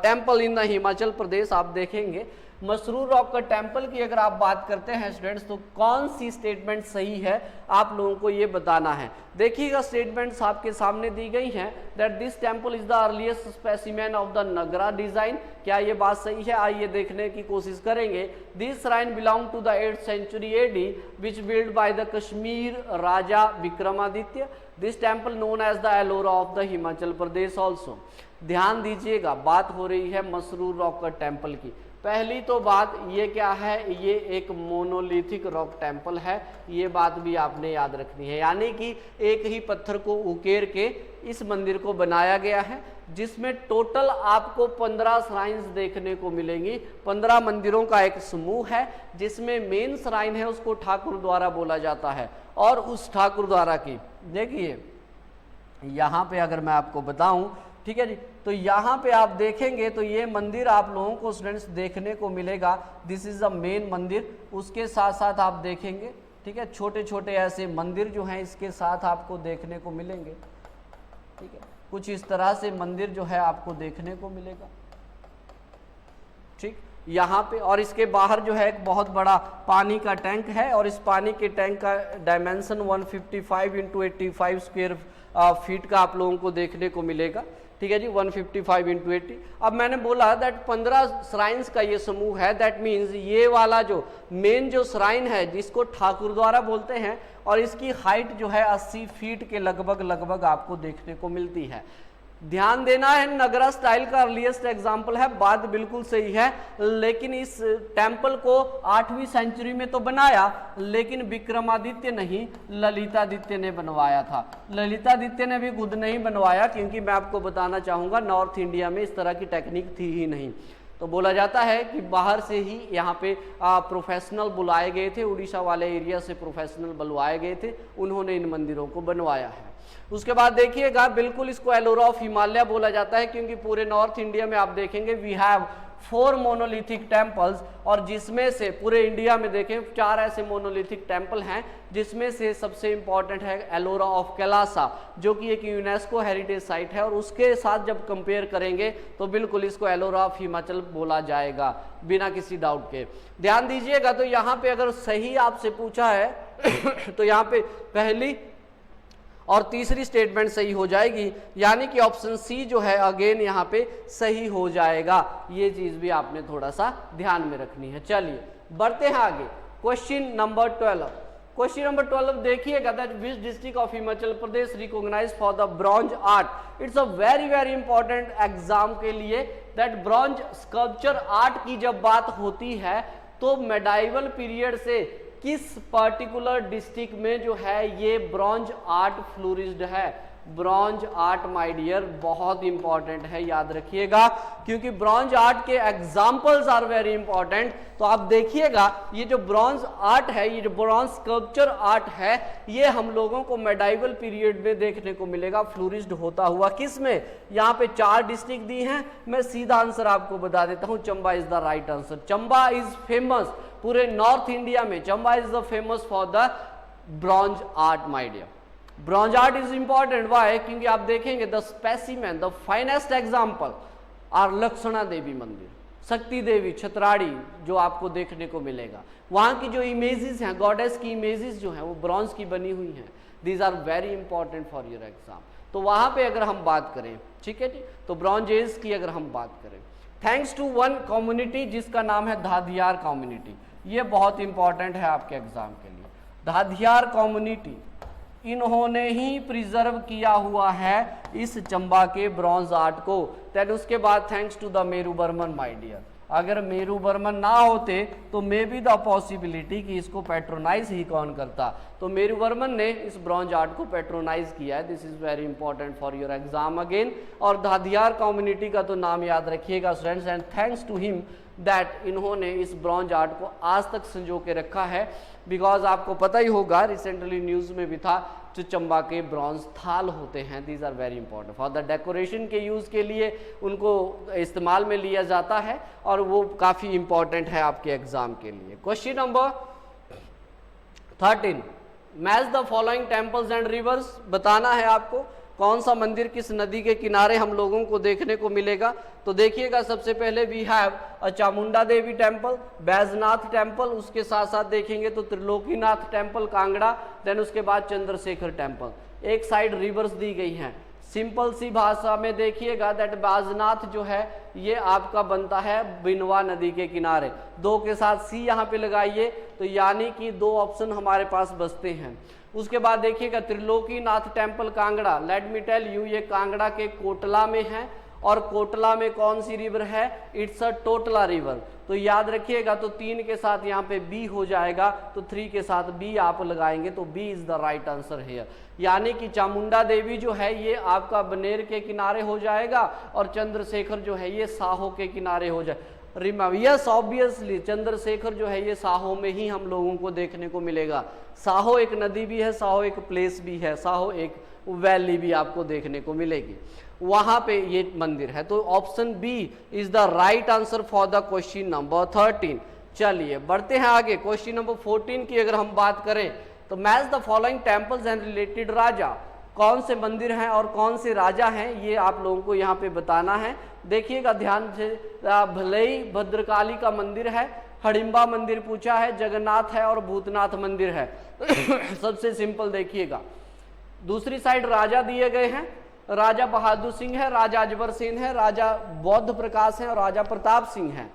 temple in the Himachal Pradesh. आप देखेंगे मसरूर रॉक का टेम्पल की अगर आप बात करते हैं स्टूडेंट्स, तो कौन सी स्टेटमेंट सही है आप लोगों को ये बताना है। देखिएगा स्टेटमेंट्स आपके सामने दी गई हैं। That this temple is the earliest specimen of the Nagara design. क्या ये बात सही है? आइए देखने की कोशिश करेंगे। This shrine belong to the 8th century AD which build by the Kashmir raja Vikramaditya. This temple known as the Ellora of the Himachal Pradesh also. ध्यान दीजिएगा, बात हो रही है मसरूर रॉक का टेम्पल की। पहली तो बात ये क्या है, ये एक मोनोलिथिक रॉक टेम्पल है, ये बात भी आपने याद रखनी है। यानी कि एक ही पत्थर को उकेर के इस मंदिर को बनाया गया है, जिसमें टोटल आपको 15 श्राइन्स देखने को मिलेंगी। 15 मंदिरों का एक समूह है, जिसमें मेन श्राइन है उसको ठाकुर द्वारा बोला जाता है। और उस ठाकुर द्वारा की देखिए यहाँ पे अगर मैं आपको बताऊं, ठीक है जी, तो यहाँ पे आप देखेंगे तो ये मंदिर आप लोगों को स्टूडेंट्स देखने को मिलेगा। दिस इज द मेन मंदिर। उसके साथ साथ आप देखेंगे, ठीक है, छोटे छोटे ऐसे मंदिर जो हैं इसके साथ आपको देखने को मिलेंगे। ठीक है, कुछ इस तरह से मंदिर जो है आपको देखने को मिलेगा। ठीक, यहाँ पे और इसके बाहर जो है एक बहुत बड़ा पानी का टैंक है, और इस पानी के टैंक का डायमेंशन 155 × 85 स्क्वायर फीट का आप लोगों को देखने को मिलेगा। ठीक है जी, 155 × 80। अब मैंने बोला दैट 15 श्राइन्स का ये समूह है। दैट मीन्स ये वाला जो मेन जो श्राइन है जिसको ठाकुर द्वारा बोलते हैं, और इसकी हाइट जो है 80 फीट के लगभग आपको देखने को मिलती है। ध्यान देना है, नगरा स्टाइल का अर्लीस्ट एग्जाम्पल है, बात बिल्कुल सही है। लेकिन इस टेम्पल को 8वीं सेंचुरी में तो बनाया, लेकिन विक्रमादित्य नहीं, ललितादित्य ने बनवाया था। ललितादित्य ने भी खुद नहीं बनवाया, क्योंकि मैं आपको बताना चाहूँगा नॉर्थ इंडिया में इस तरह की टेक्निक थी ही नहीं। तो बोला जाता है कि बाहर से ही यहाँ पे प्रोफेशनल बुलाए गए थे, उड़ीसा वाले एरिया से प्रोफेशनल बुलवाए गए थे, उन्होंने इन मंदिरों को बनवाया है। उसके बाद देखिएगा, बिल्कुल इसको एलोरा ऑफ हिमालय बोला जाता है, क्योंकि पूरे नॉर्थ इंडिया में आप देखेंगे वी हैव 4 मोनोलिथिक टेम्पल्स, और जिसमें से पूरे इंडिया में देखें 4 ऐसे मोनोलिथिक टेम्पल हैं, जिसमें से सबसे इंपॉर्टेंट है एलोरा ऑफ कैलासा, जो कि एक यूनेस्को हेरिटेज साइट है। और उसके साथ जब कंपेयर करेंगे तो बिल्कुल इसको एलोरा ऑफ हिमाचल बोला जाएगा, बिना किसी डाउट के। ध्यान दीजिएगा, तो यहाँ पे अगर सही आपसे पूछा है तो यहाँ पे पहली और तीसरी स्टेटमेंट सही हो जाएगी, यानी कि ऑप्शन सी जो है अगेन यहाँ पे सही हो जाएगा। ये चीज भी आपने थोड़ा सा ध्यान में रखनी है। चलिए बढ़ते हैं आगे, क्वेश्चन नंबर 12। क्वेश्चन नंबर 12 देखिएगा, that which district of Himachal Pradesh recognised for the bronze art. It's a very very important exam के लिए। दैट ब्रॉन्ज स्कल्पचर आर्ट की जब बात होती है तो मेडाइवल पीरियड से किस पर्टिकुलर डिस्ट्रिक्ट में जो है ये ब्रॉन्ज आर्ट फ्लोरिश्ड है। ब्रॉन्ज आर्ट माय डियर बहुत इंपॉर्टेंट है, याद रखिएगा, क्योंकि ब्रॉन्ज आर्ट के एग्जाम्पल्स आर वेरी इंपॉर्टेंट। तो आप देखिएगा ये जो ब्रॉन्ज आर्ट है, ये जो ब्रॉन्ज स्कल्पचर आर्ट है, ये हम लोगों को मेडाइवल पीरियड में देखने को मिलेगा फ्लोरिश्ड होता हुआ। किस में? यहाँ पे 4 डिस्ट्रिक्ट दी हैं, मैं सीधा आंसर आपको बता देता हूँ, Chamba is the right answer. Chamba is famous पूरे नॉर्थ इंडिया में, Chamba is the famous for the bronze art my dear. Bronze art is important why? क्योंकि आप देखेंगे the specimen, the finest example are Lakshana Devi Mandir, Shakti देवी, छतराड़ी जो आपको देखने को मिलेगा। वहां की जो इमेजेस हैं, गॉडेस की इमेजेस जो हैं वो ब्रॉन्ज की बनी हुई हैं। These are very important for your exam. तो वहां पे अगर हम बात करें, ठीक है जी, तो ब्रॉन्ज एज की अगर हम बात करें, थैंक्स टू वन कम्युनिटी जिसका नाम है धादियार कम्युनिटी, ये बहुत इंपॉर्टेंट है आपके एग्जाम के लिए। धादियार कम्युनिटी इन्होंने ही प्रिजर्व किया हुआ है इस चंबा के ब्रॉन्ज आर्ट को। देन उसके बाद thanks to the Meru Burman my dear, अगर मेरू बर्मन ना होते तो मे बी द पॉसिबिलिटी कि इसको पेट्रोनाइज ही कौन करता, तो मेरू बर्मन ने इस ब्रॉन्ज आर्ट को पेट्रोनाइज किया है। This is very important for your exam again. और धादियार कम्युनिटी का तो नाम याद रखिएगा students, and thanks to him that इन्होंने इस ब्रॉन्ज आर्ट को आज तक संजो के रखा है। बिकॉज आपको पता ही होगा, रिसेंटली न्यूज में भी था, जो चंबा के ब्रॉन्ज थाल होते हैं, these are very important for the decoration के यूज के लिए उनको इस्तेमाल में लिया जाता है, और वो काफी इंपॉर्टेंट है आपके एग्जाम के लिए। Question number 13, match the following temples and reverse, बताना है आपको कौन सा मंदिर किस नदी के किनारे हम लोगों को देखने को मिलेगा। तो देखिएगा, सबसे पहले we have a Chamunda Devi temple, Baijnath temple, उसके साथ साथ देखेंगे तो त्रिलोकीनाथ टेम्पल कांगड़ा, देन उसके बाद चंद्रशेखर टेम्पल। एक साइड रिवर्स दी गई हैं, सिंपल सी भाषा में देखिएगा दैट बैजनाथ जो है ये आपका बनता है बिनवा नदी के किनारे, 2 के साथ सी यहाँ पे लगाइए, तो यानी कि 2 ऑप्शन हमारे पास बचते हैं। उसके बाद देखिएगा Trilokinath temple Kangra, let me tell you, ये कांगड़ा के कोटला में है, और कोटला में कौन सी रिवर है? It's a टोटला river. तो याद रखिएगा, तो 3 के साथ यहाँ पे बी हो जाएगा, तो 3 के साथ बी आप लगाएंगे, तो B is the right answer here. यानी कि चामुंडा देवी जो है ये आपका बनेर के किनारे हो जाएगा, और चंद्रशेखर जो है ये साहो के किनारे हो जाए। यस ऑब्वियसली चंद्रशेखर जो है ये साहो में ही हम लोगों को देखने को मिलेगा। साहो एक नदी भी है, साहो एक प्लेस भी है, साहो एक वैली भी आपको देखने को मिलेगी, वहां पे ये मंदिर है। तो option B is the right answer for the question number 13। चलिए बढ़ते हैं आगे। क्वेश्चन नंबर 14 की अगर हम बात करें, तो match the following temples and related raja, कौन से मंदिर हैं और कौन से राजा हैं ये आप लोगों को यहाँ पे बताना है। देखिएगा ध्यान से, भलई भद्रकाली का मंदिर है, हडिम्बा मंदिर पूछा है, जगन्नाथ है और भूतनाथ मंदिर है। सबसे सिंपल देखिएगा, दूसरी साइड राजा दिए गए हैं, राजा बहादुर सिंह है, राजा अजबर सिंह है, राजा बौद्ध प्रकाश है और राजा प्रताप सिंह है।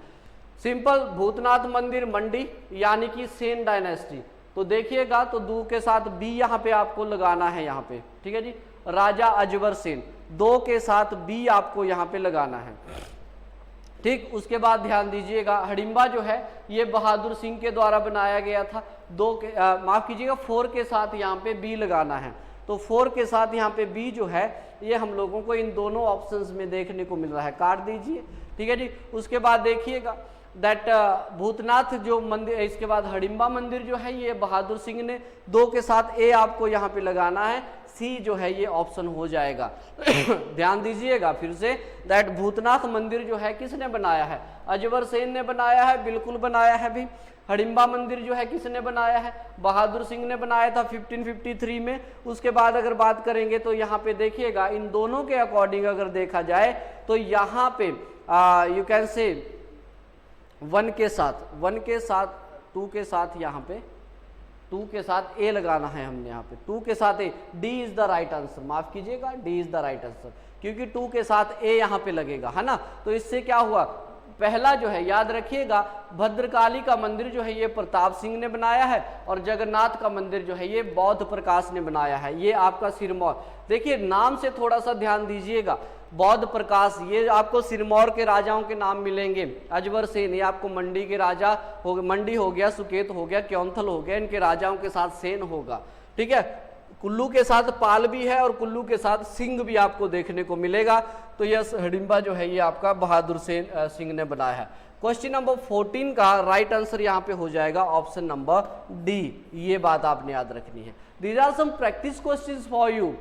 सिंपल भूतनाथ मंदिर मंडी यानी कि सेन डायनेस्टी। तो देखिएगा, तो 2 के साथ बी यहाँ पे आपको लगाना है, यहाँ पे ठीक है जी, राजा अजबर सेन, 2 के साथ बी आपको यहाँ पे लगाना है, ठीक। उसके बाद ध्यान दीजिएगा, हडिम्बा जो है ये बहादुर सिंह के द्वारा बनाया गया था, 2 के माफ कीजिएगा 4 के साथ यहाँ पे बी लगाना है। तो 4 के साथ यहाँ पे बी जो है ये हम लोगों को इन दोनों ऑप्शंस में देखने को मिल रहा है, काट दीजिए, ठीक है जी। उसके बाद देखिएगा दैट भूतनाथ जो मंदिर, इसके बाद हडिम्बा मंदिर जो है ये बहादुर सिंह ने, 2 के साथ ए आपको यहाँ पे लगाना है, सी जो है ये ऑप्शन हो जाएगा। ध्यान दीजिएगा फिर से, दैट भूतनाथ मंदिर जो है किसने बनाया है? अजबर सेन ने बनाया है, बिल्कुल बनाया है भी। हडिम्बा मंदिर जो है किसने बनाया है? बहादुर सिंह ने बनाया था 1553 में। उसके बाद अगर बात करेंगे तो यहाँ पे देखिएगा, इन दोनों के अकॉर्डिंग अगर देखा जाए तो यहाँ पे यू कैन से 1 के साथ 2 के साथ यहाँ पे 2 के साथ ए लगाना है हमने, यहाँ पे 2 के साथ A, D is the right answer, माफ कीजिएगा D is the right answer, क्योंकि 2 के साथ ए यहाँ पे लगेगा, है ना। तो इससे क्या हुआ, पहला जो है याद रखिएगा, भद्रकाली का मंदिर जो है ये प्रताप सिंह ने बनाया है, और जगन्नाथ का मंदिर जो है ये बौद्ध प्रकाश ने बनाया है, ये आपका सिरमौर। देखिए नाम से थोड़ा सा ध्यान दीजिएगा, बौद्ध प्रकाश, ये आपको सिरमौर के राजाओं के नाम मिलेंगे। अजबर सेन, ये आपको मंडी के राजा हो, मंडी हो गया, सुकेत हो गया, क्योंथल हो गया, इनके राजाओं के साथ सेन होगा। ठीक है, कुल्लू के साथ पाल भी है और कुल्लू के साथ सिंह भी आपको देखने को मिलेगा। तो यह हिडिंबा जो है ये आपका बहादुर सिंह ने बनाया है। क्वेश्चन नंबर 14 का राइट आंसर यहाँ पे हो जाएगा ऑप्शन नंबर डी। ये बात आपने याद रखनी है। These are some practice questions for you,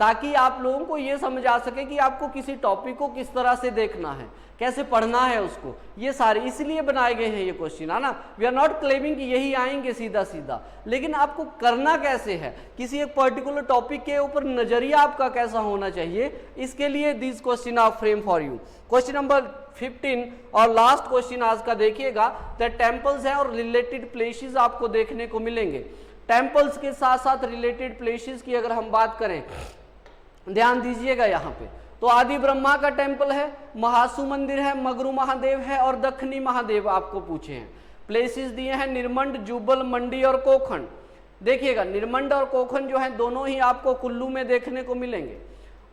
ताकि आप लोगों को ये समझ आ सके कि आपको किसी टॉपिक को किस तरह से देखना है, कैसे पढ़ना है उसको। ये सारे इसलिए बनाए गए हैं ये क्वेश्चन, है ना। वी आर नॉट क्लेमिंग कि यही आएंगे सीधा सीधा, लेकिन आपको करना कैसे है, किसी एक पर्टिकुलर टॉपिक के ऊपर नजरिया आपका कैसा होना चाहिए, इसके लिए this question are frame for you. Question number 15 और लास्ट क्वेश्चन आज का देखिएगा। द टेम्पल्स हैं और रिलेटेड प्लेसेस आपको देखने को मिलेंगे। टेम्पल्स के साथ साथ रिलेटेड प्लेसेस की अगर हम बात करें, ध्यान दीजिएगा यहाँ पे, तो आदि ब्रह्मा का टेम्पल है, महासु मंदिर है, मगरू महादेव है और दक्षिणी महादेव आपको पूछे हैं। प्लेसेस दिए हैं निरमंड, जुब्बल, मंडी और कोखन। देखिएगा निर्मंड और कोखन जो है दोनों ही आपको कुल्लू में देखने को मिलेंगे।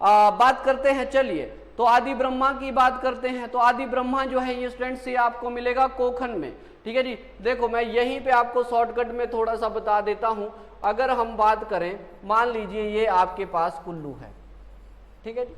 बात करते हैं, चलिए तो आदि ब्रह्मा की बात करते हैं। तो आदि ब्रह्मा जो है ये स्टूडेंट से आपको मिलेगा कोखन में। ठीक है जी, देखो मैं यहीं पे आपको शॉर्टकट में थोड़ा सा बता देता हूं। अगर हम बात करें, मान लीजिए ये आपके पास कुल्लू है, ठीक है जी,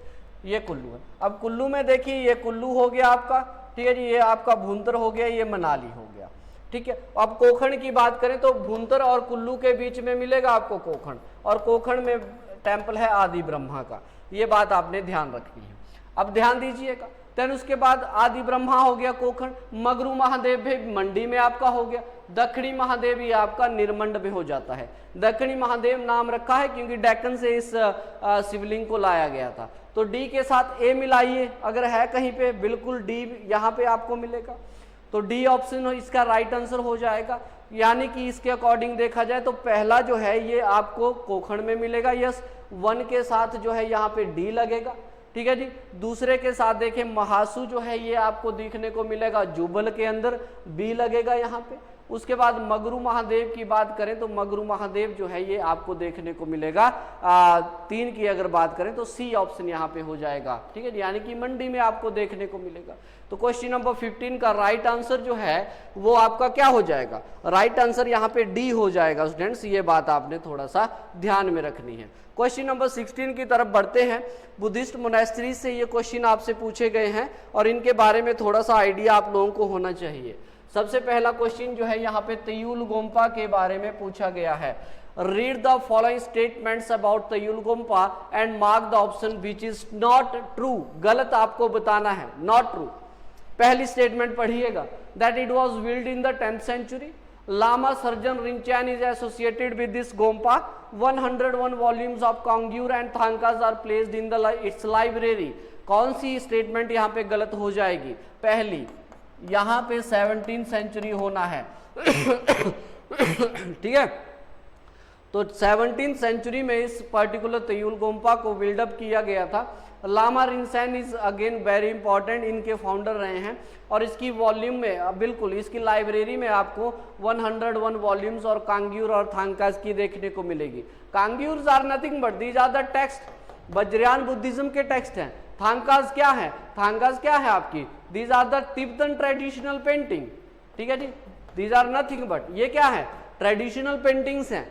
ये कुल्लू है। अब कुल्लू में देखिए ये कुल्लू हो गया आपका, ठीक है जी, ये आपका भूंतर हो गया, ये मनाली हो गया। ठीक है, अब कोखण की बात करें तो भूंतर और कुल्लू के बीच में मिलेगा आपको कोखण, और कोखण में टेम्पल है आदि ब्रह्मा का। ये बात आपने ध्यान रखनी है। अब ध्यान दीजिएगा, देन उसके बाद आदि ब्रह्मा हो गया कोखण, मगरू महादेव भी मंडी में आपका हो गया, दक्षिणी महादेव ये आपका निर्मंड में हो जाता है। दक्षिणी महादेव नाम रखा है क्योंकि डेक्कन से इस शिवलिंग को लाया गया था। तो डी के साथ ए मिलाइए, अगर है कहीं पे बिल्कुल डी यहाँ पे आपको मिलेगा, तो डी ऑप्शन इसका राइट आंसर हो जाएगा। यानी कि इसके अकॉर्डिंग देखा जाए तो पहला जो है ये आपको कोखण में मिलेगा, यस। 1 के साथ जो है यहाँ पे डी लगेगा, ठीक है जी। दूसरे के साथ देखें महासु जो है ये आपको देखने को मिलेगा, जुबल के अंदर बी लगेगा यहाँ पे। उसके बाद मगरू महादेव की बात करें तो मगरू महादेव जो है ये आपको देखने को मिलेगा 3 की अगर बात करें तो सी ऑप्शन यहाँ पे हो जाएगा, ठीक है, यानी कि मंडी में आपको देखने को मिलेगा। तो क्वेश्चन नंबर 15 का राइट आंसर जो है वो आपका क्या हो जाएगा, राइट आंसर यहाँ पे डी हो जाएगा स्टूडेंट्स। ये बात आपने थोड़ा सा ध्यान में रखनी है। क्वेश्चन नंबर 16 की तरफ बढ़ते हैं। बुद्धिस्ट मोनेस्ट्री से ये क्वेश्चन आपसे पूछे गए हैं और इनके बारे में थोड़ा सा आइडिया आप लोगों को होना चाहिए। सबसे पहला क्वेश्चन जो है यहाँ पे तयुल गोम्पा के बारे में पूछा गया है। Read the following statements about Tayul Gompa and mark the option which is not true. गलत आपको बताना है, नॉट ट्रू। पहली स्टेटमेंट पढ़िएगा, that it was build in the 10th century। Lama Sarjan Rinchen is associated with this Gompa. 101 volumes of Kongyur and Thangkas are placed in its library. कौन सी statement यहाँ पे गलत हो जाएगी? पहली, यहाँ पे 17th century होना है ठीक है। तो 17th century में इस पर्टिकुलर तयुल गोम्पा को बिल्डअप किया गया था। Lama Rinchen is again very important, इनके फाउंडर रहे हैं। और इसकी वॉल्यूम में बिल्कुल इसकी लाइब्रेरी में आपको 101 वॉल्यूम्स और कांग्यूर और थांकास की देखने को मिलेगी। Kangyurs are nothing but these are the text, Vajrayana Buddhism के टेक्स्ट हैं। थांकास क्या है, थांकास क्या है आपकी, these are the Tibetan traditional painting, ठीक है जी। दीज आर नथिंग बट ये क्या है, ट्रेडिशनल पेंटिंग्स हैं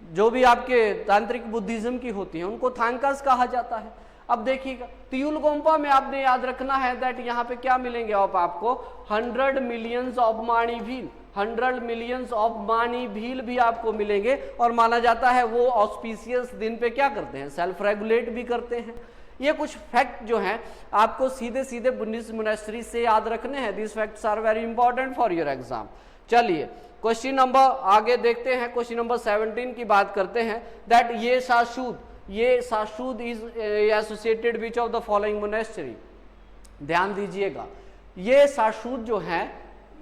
जो भी आपके तांत्रिक बुद्धिज्म की होती हैं, उनको थांकास कहा जाता है। अब देखिएगा तयुल गोम्पा में आपने याद रखना है दैट यहाँ पे क्या मिलेंगे आपको 100 millions of mani wheel, 100 millions of mani wheel भी आपको मिलेंगे। और माना जाता है वो ऑस्पिशियस दिन पे क्या करते हैं, सेल्फ रेगुलेट भी करते हैं। ये कुछ फैक्ट जो हैं आपको सीधे सीधे बुद्धिस्ट मोनेस्ट्री से याद रखने हैं। This facts are very important for your exam. चलिए क्वेश्चन नंबर आगे देखते हैं। क्वेश्चन नंबर 17 की बात करते हैं दैट ये साशूद is associated which of the following monastery. ध्यान दीजिएगा, ये साशूद जो हैं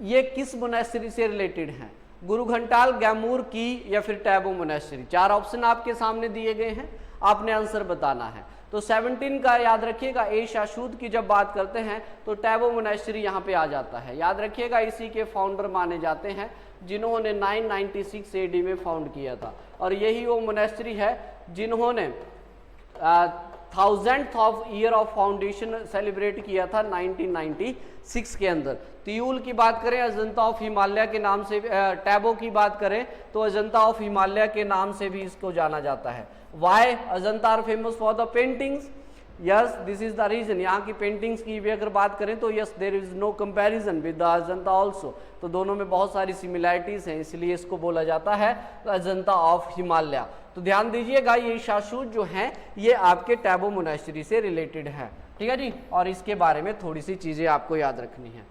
ये किस मोनेस्ट्री से रिलेटेड हैं, गुरु घंटाल, गैमूर की या फिर टैबो मोनेस्ट्री। 4 ऑप्शन आपके सामने दिए गए हैं, आपने आंसर बताना है। तो 17 का याद रखिएगा, ए शाशूद की जब बात करते हैं तो टैबो मोनेस्ट्री यहाँ पे आ जाता है। याद रखिएगा इसी के फाउंडर माने जाते हैं जिन्होंने 996 AD में फाउंड किया था। और यही वो मोनेस्ट्री है जिन्होंने 1000th of year of foundation celebrate किया था 1996 के अंदर। तिऊल की बात करें अजंता ऑफ हिमालय के नाम से, टैबो की बात करें तो अजंता ऑफ हिमालय के नाम से भी इसको जाना जाता है। Why Ajanta are famous for the paintings, yes this is the reason. यहाँ की पेंटिंग्स की भी अगर बात करें तो yes there is no comparison with the Ajanta also, तो दोनों में बहुत सारी सिमिलैरिटीज हैं, इसलिए इसको बोला जाता है अजंता ऑफ हिमालय। तो ध्यान दीजिएगा ये शाशूट जो हैं ये आपके टैबो मोनेस्ट्री से रिलेटेड है, ठीक है जी, और इसके बारे में थोड़ी सी चीजें आपको याद रखनी है।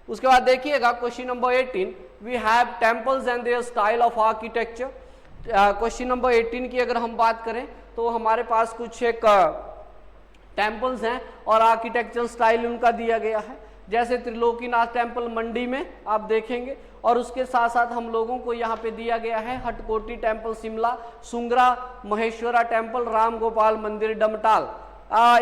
उसके बाद देखिएगा question number 18, we have temples and their style of architecture. Question number 18 की अगर हम बात करें तो हमारे पास कुछ एक टेम्पल्स हैं और आर्किटेक्चरल स्टाइल उनका दिया गया है, जैसे त्रिलोकीनाथ टेम्पल मंडी में आप देखेंगे, और उसके साथ साथ हम लोगों को यहाँ पे दिया गया है हटकोटी टेम्पल शिमला, सुंगरा महेश्वरा टेम्पल, राम गोपाल मंदिर Damtal.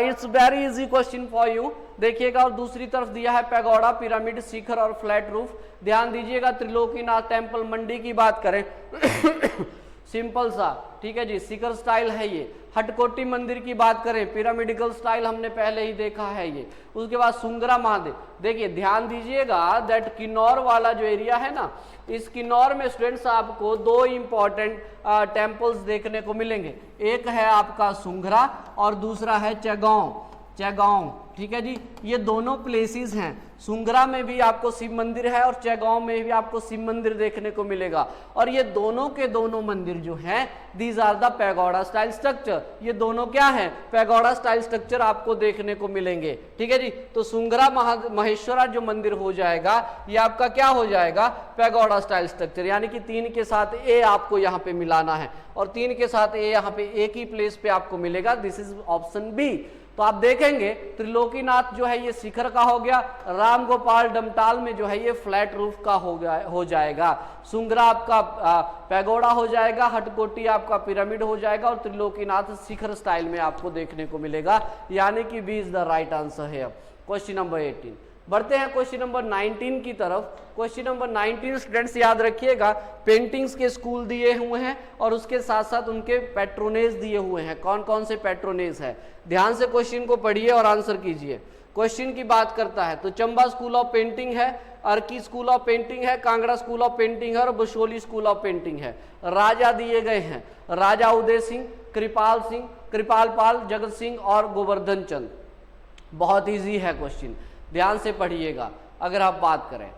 It's very easy question for you. देखिएगा और दूसरी तरफ दिया है पैगोडा, पिरामिड, शिखर और फ्लैट रूफ। ध्यान दीजिएगा त्रिलोकीनाथ टेम्पल मंडी की बात करें सिंपल सा, ठीक है जी, शिखर स्टाइल है ये। हटकोटी मंदिर की बात करें पिरामिडिकल स्टाइल हमने पहले ही देखा है ये। उसके बाद सुंगरा महादेव, देखिए ध्यान दीजिएगा दैट किन्नौर वाला जो एरिया है ना, इस किन्नौर में स्टूडेंट्स आपको दो इंपॉर्टेंट टेम्पल्स देखने को मिलेंगे, एक है आपका सुंगरा और दूसरा है चेगांव, ठीक है जी। ये दोनों प्लेसेस हैं, सुंगरा में भी आपको शिव मंदिर है और चेगांव में भी आपको शिव मंदिर देखने को मिलेगा, और ये दोनों के दोनों मंदिर जो हैं these are the pagoda style structure. ये दोनों क्या है, पैगोडा स्टाइल स्ट्रक्चर आपको देखने को मिलेंगे, ठीक है जी। तो सुंगरा महेश्वरा जो मंदिर हो जाएगा ये आपका क्या हो जाएगा, पैगोडा स्टाइल स्ट्रक्चर, यानी कि 3 के साथ ए आपको यहाँ पे मिलाना है, और 3 के साथ ए यहाँ पे एक ही प्लेस पे आपको मिलेगा, दिस इज ऑप्शन बी। तो आप देखेंगे त्रिलोकीनाथ जो है ये शिखर का हो गया, राम गोपाल डमटाल में जो है ये फ्लैट रूफ का हो जाएगा, सुंगरा आपका पैगोडा हो जाएगा, हटकोटी आपका पिरामिड हो जाएगा, और त्रिलोकीनाथ शिखर स्टाइल में आपको देखने को मिलेगा, यानी कि B is the right answer है। क्वेश्चन नंबर 18 बढ़ते हैं क्वेश्चन नंबर 19 की तरफ। क्वेश्चन नंबर 19 स्टूडेंट्स याद रखिएगा, पेंटिंग्स के स्कूल दिए हुए हैं और उसके साथ साथ उनके पैट्रोनेज दिए हुए हैं। कौन कौन से पैट्रोनेज है, ध्यान से क्वेश्चन को पढ़िए और आंसर कीजिए। क्वेश्चन की बात करता है तो चंबा स्कूल ऑफ पेंटिंग है, अर्की स्कूल ऑफ पेंटिंग है, कांगड़ा स्कूल ऑफ पेंटिंग है और बशोली स्कूल ऑफ पेंटिंग है। राजा दिए गए हैं, राजा उदय सिंह, कृपाल पाल, जगत सिंह और गोवर्धन चंद। बहुत ईजी है क्वेश्चन, ध्यान से पढ़िएगा अगर आप बात करें,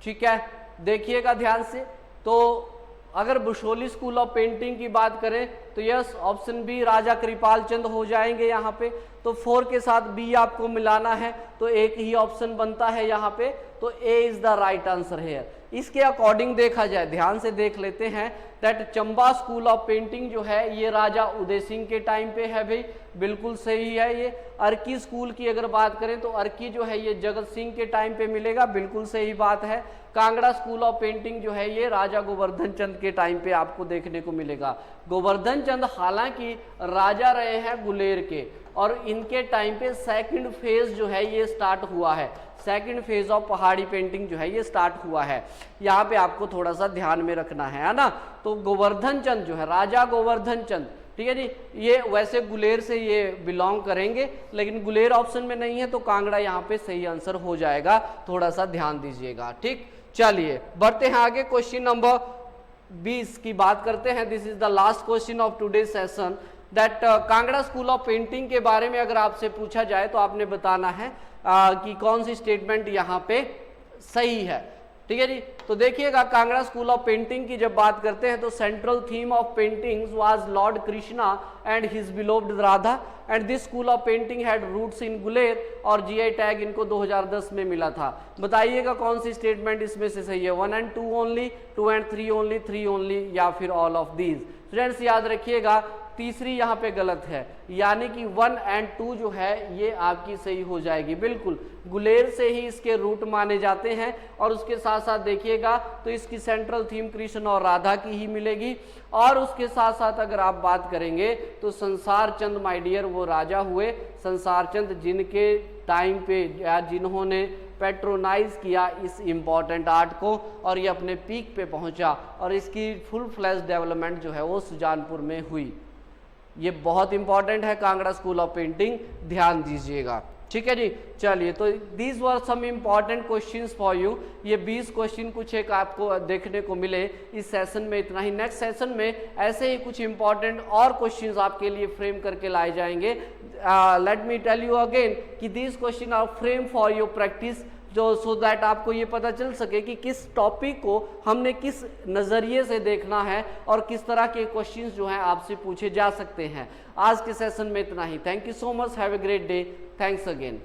ठीक है। देखिएगा ध्यान से, तो अगर बुशोली स्कूल ऑफ पेंटिंग की बात करें तो यस ऑप्शन बी राजा कृपाल चंद हो जाएंगे यहाँ पे। तो 4 के साथ बी आपको मिलाना है तो एक ही ऑप्शन बनता है यहाँ पे, तो ए इज द राइट आंसर है। इसके अकॉर्डिंग देखा जाए, ध्यान से देख लेते हैं that Chamba school of painting जो है ये राजा उदय सिंह के टाइम पे है भाई, बिल्कुल सही है ये। अर्की स्कूल की अगर बात करें तो अर्की जो है ये जगत सिंह के टाइम पे मिलेगा, बिल्कुल सही बात है। कांगड़ा स्कूल ऑफ पेंटिंग जो है ये राजा गोवर्धन चंद के टाइम पे आपको देखने को मिलेगा। गोवर्धन चंद हालांकि राजा रहे हैं गुलेर के, और इनके टाइम पे सेकंड फेज जो है ये स्टार्ट हुआ है, सेकंड फेज ऑफ पहाड़ी पेंटिंग जो है ये स्टार्ट हुआ है। यहाँ पे आपको थोड़ा सा ध्यान में रखना है ना। तो गोवर्धन चंद जो है, राजा गोवर्धन चंद, ठीक है जी, ये वैसे गुलेर से ये बिलोंग करेंगे, लेकिन गुलेर ऑप्शन में नहीं है तो कांगड़ा यहाँ पे सही आंसर हो जाएगा, थोड़ा सा ध्यान दीजिएगा, ठीक। चलिए बढ़ते हैं आगे, क्वेश्चन नंबर 20 की बात करते हैं। This is the last question of today session that Kangra school of painting के बारे में अगर आपसे पूछा जाए तो आपने बताना है कि कौन सी स्टेटमेंट यहाँ पे सही है, ठीक है जी। तो देखिएगा कांगड़ा स्कूल ऑफ पेंटिंग की जब बात करते हैं तो central theme of paintings was lord Krishna and his beloved Radha, and this school of painting had roots in Guler, और जीआई टैग इनको 2010 में मिला था। बताइएगा कौन सी स्टेटमेंट इसमें से सही है, 1 and 2 only, 2 and 3 only, 3 only, या फिर ऑल ऑफ दीज। स्टूडेंट्स याद रखिएगा तीसरी यहाँ पे गलत है, यानी कि 1 and 2 जो है ये आपकी सही हो जाएगी। बिल्कुल गुलेर से ही इसके रूट माने जाते हैं, और उसके साथ साथ देखिएगा तो इसकी सेंट्रल थीम कृष्ण और राधा की ही मिलेगी। और उसके साथ साथ अगर आप बात करेंगे तो संसार चंद माय डियर वो राजा हुए, संसार चंद जिनके टाइम पे या जिन्होंने पैट्रोनाइज किया इस इम्पॉर्टेंट आर्ट को, और ये अपने पीक पे पहुंचा, और इसकी फुल फ्लैश डेवलपमेंट जो है वो सुजानपुर में हुई। ये बहुत इंपॉर्टेंट है कांगड़ा स्कूल ऑफ पेंटिंग, ध्यान दीजिएगा। ठीक है जी, चलिए तो these were some important questions for you. ये 20 क्वेश्चन कुछ एक आपको देखने को मिले इस सेशन में, इतना ही। नेक्स्ट सेशन में ऐसे ही कुछ इंपॉर्टेंट और क्वेश्चंस आपके लिए फ्रेम करके लाए जाएंगे। Let me tell you again कि these question are frame for your practice, जो सो दैट आपको ये पता चल सके कि किस टॉपिक को हमने किस नज़रिए से देखना है और किस तरह के क्वेश्चंस जो हैं आपसे पूछे जा सकते हैं। आज के सेशन में इतना ही। Thank you so much, have a great day, thanks again.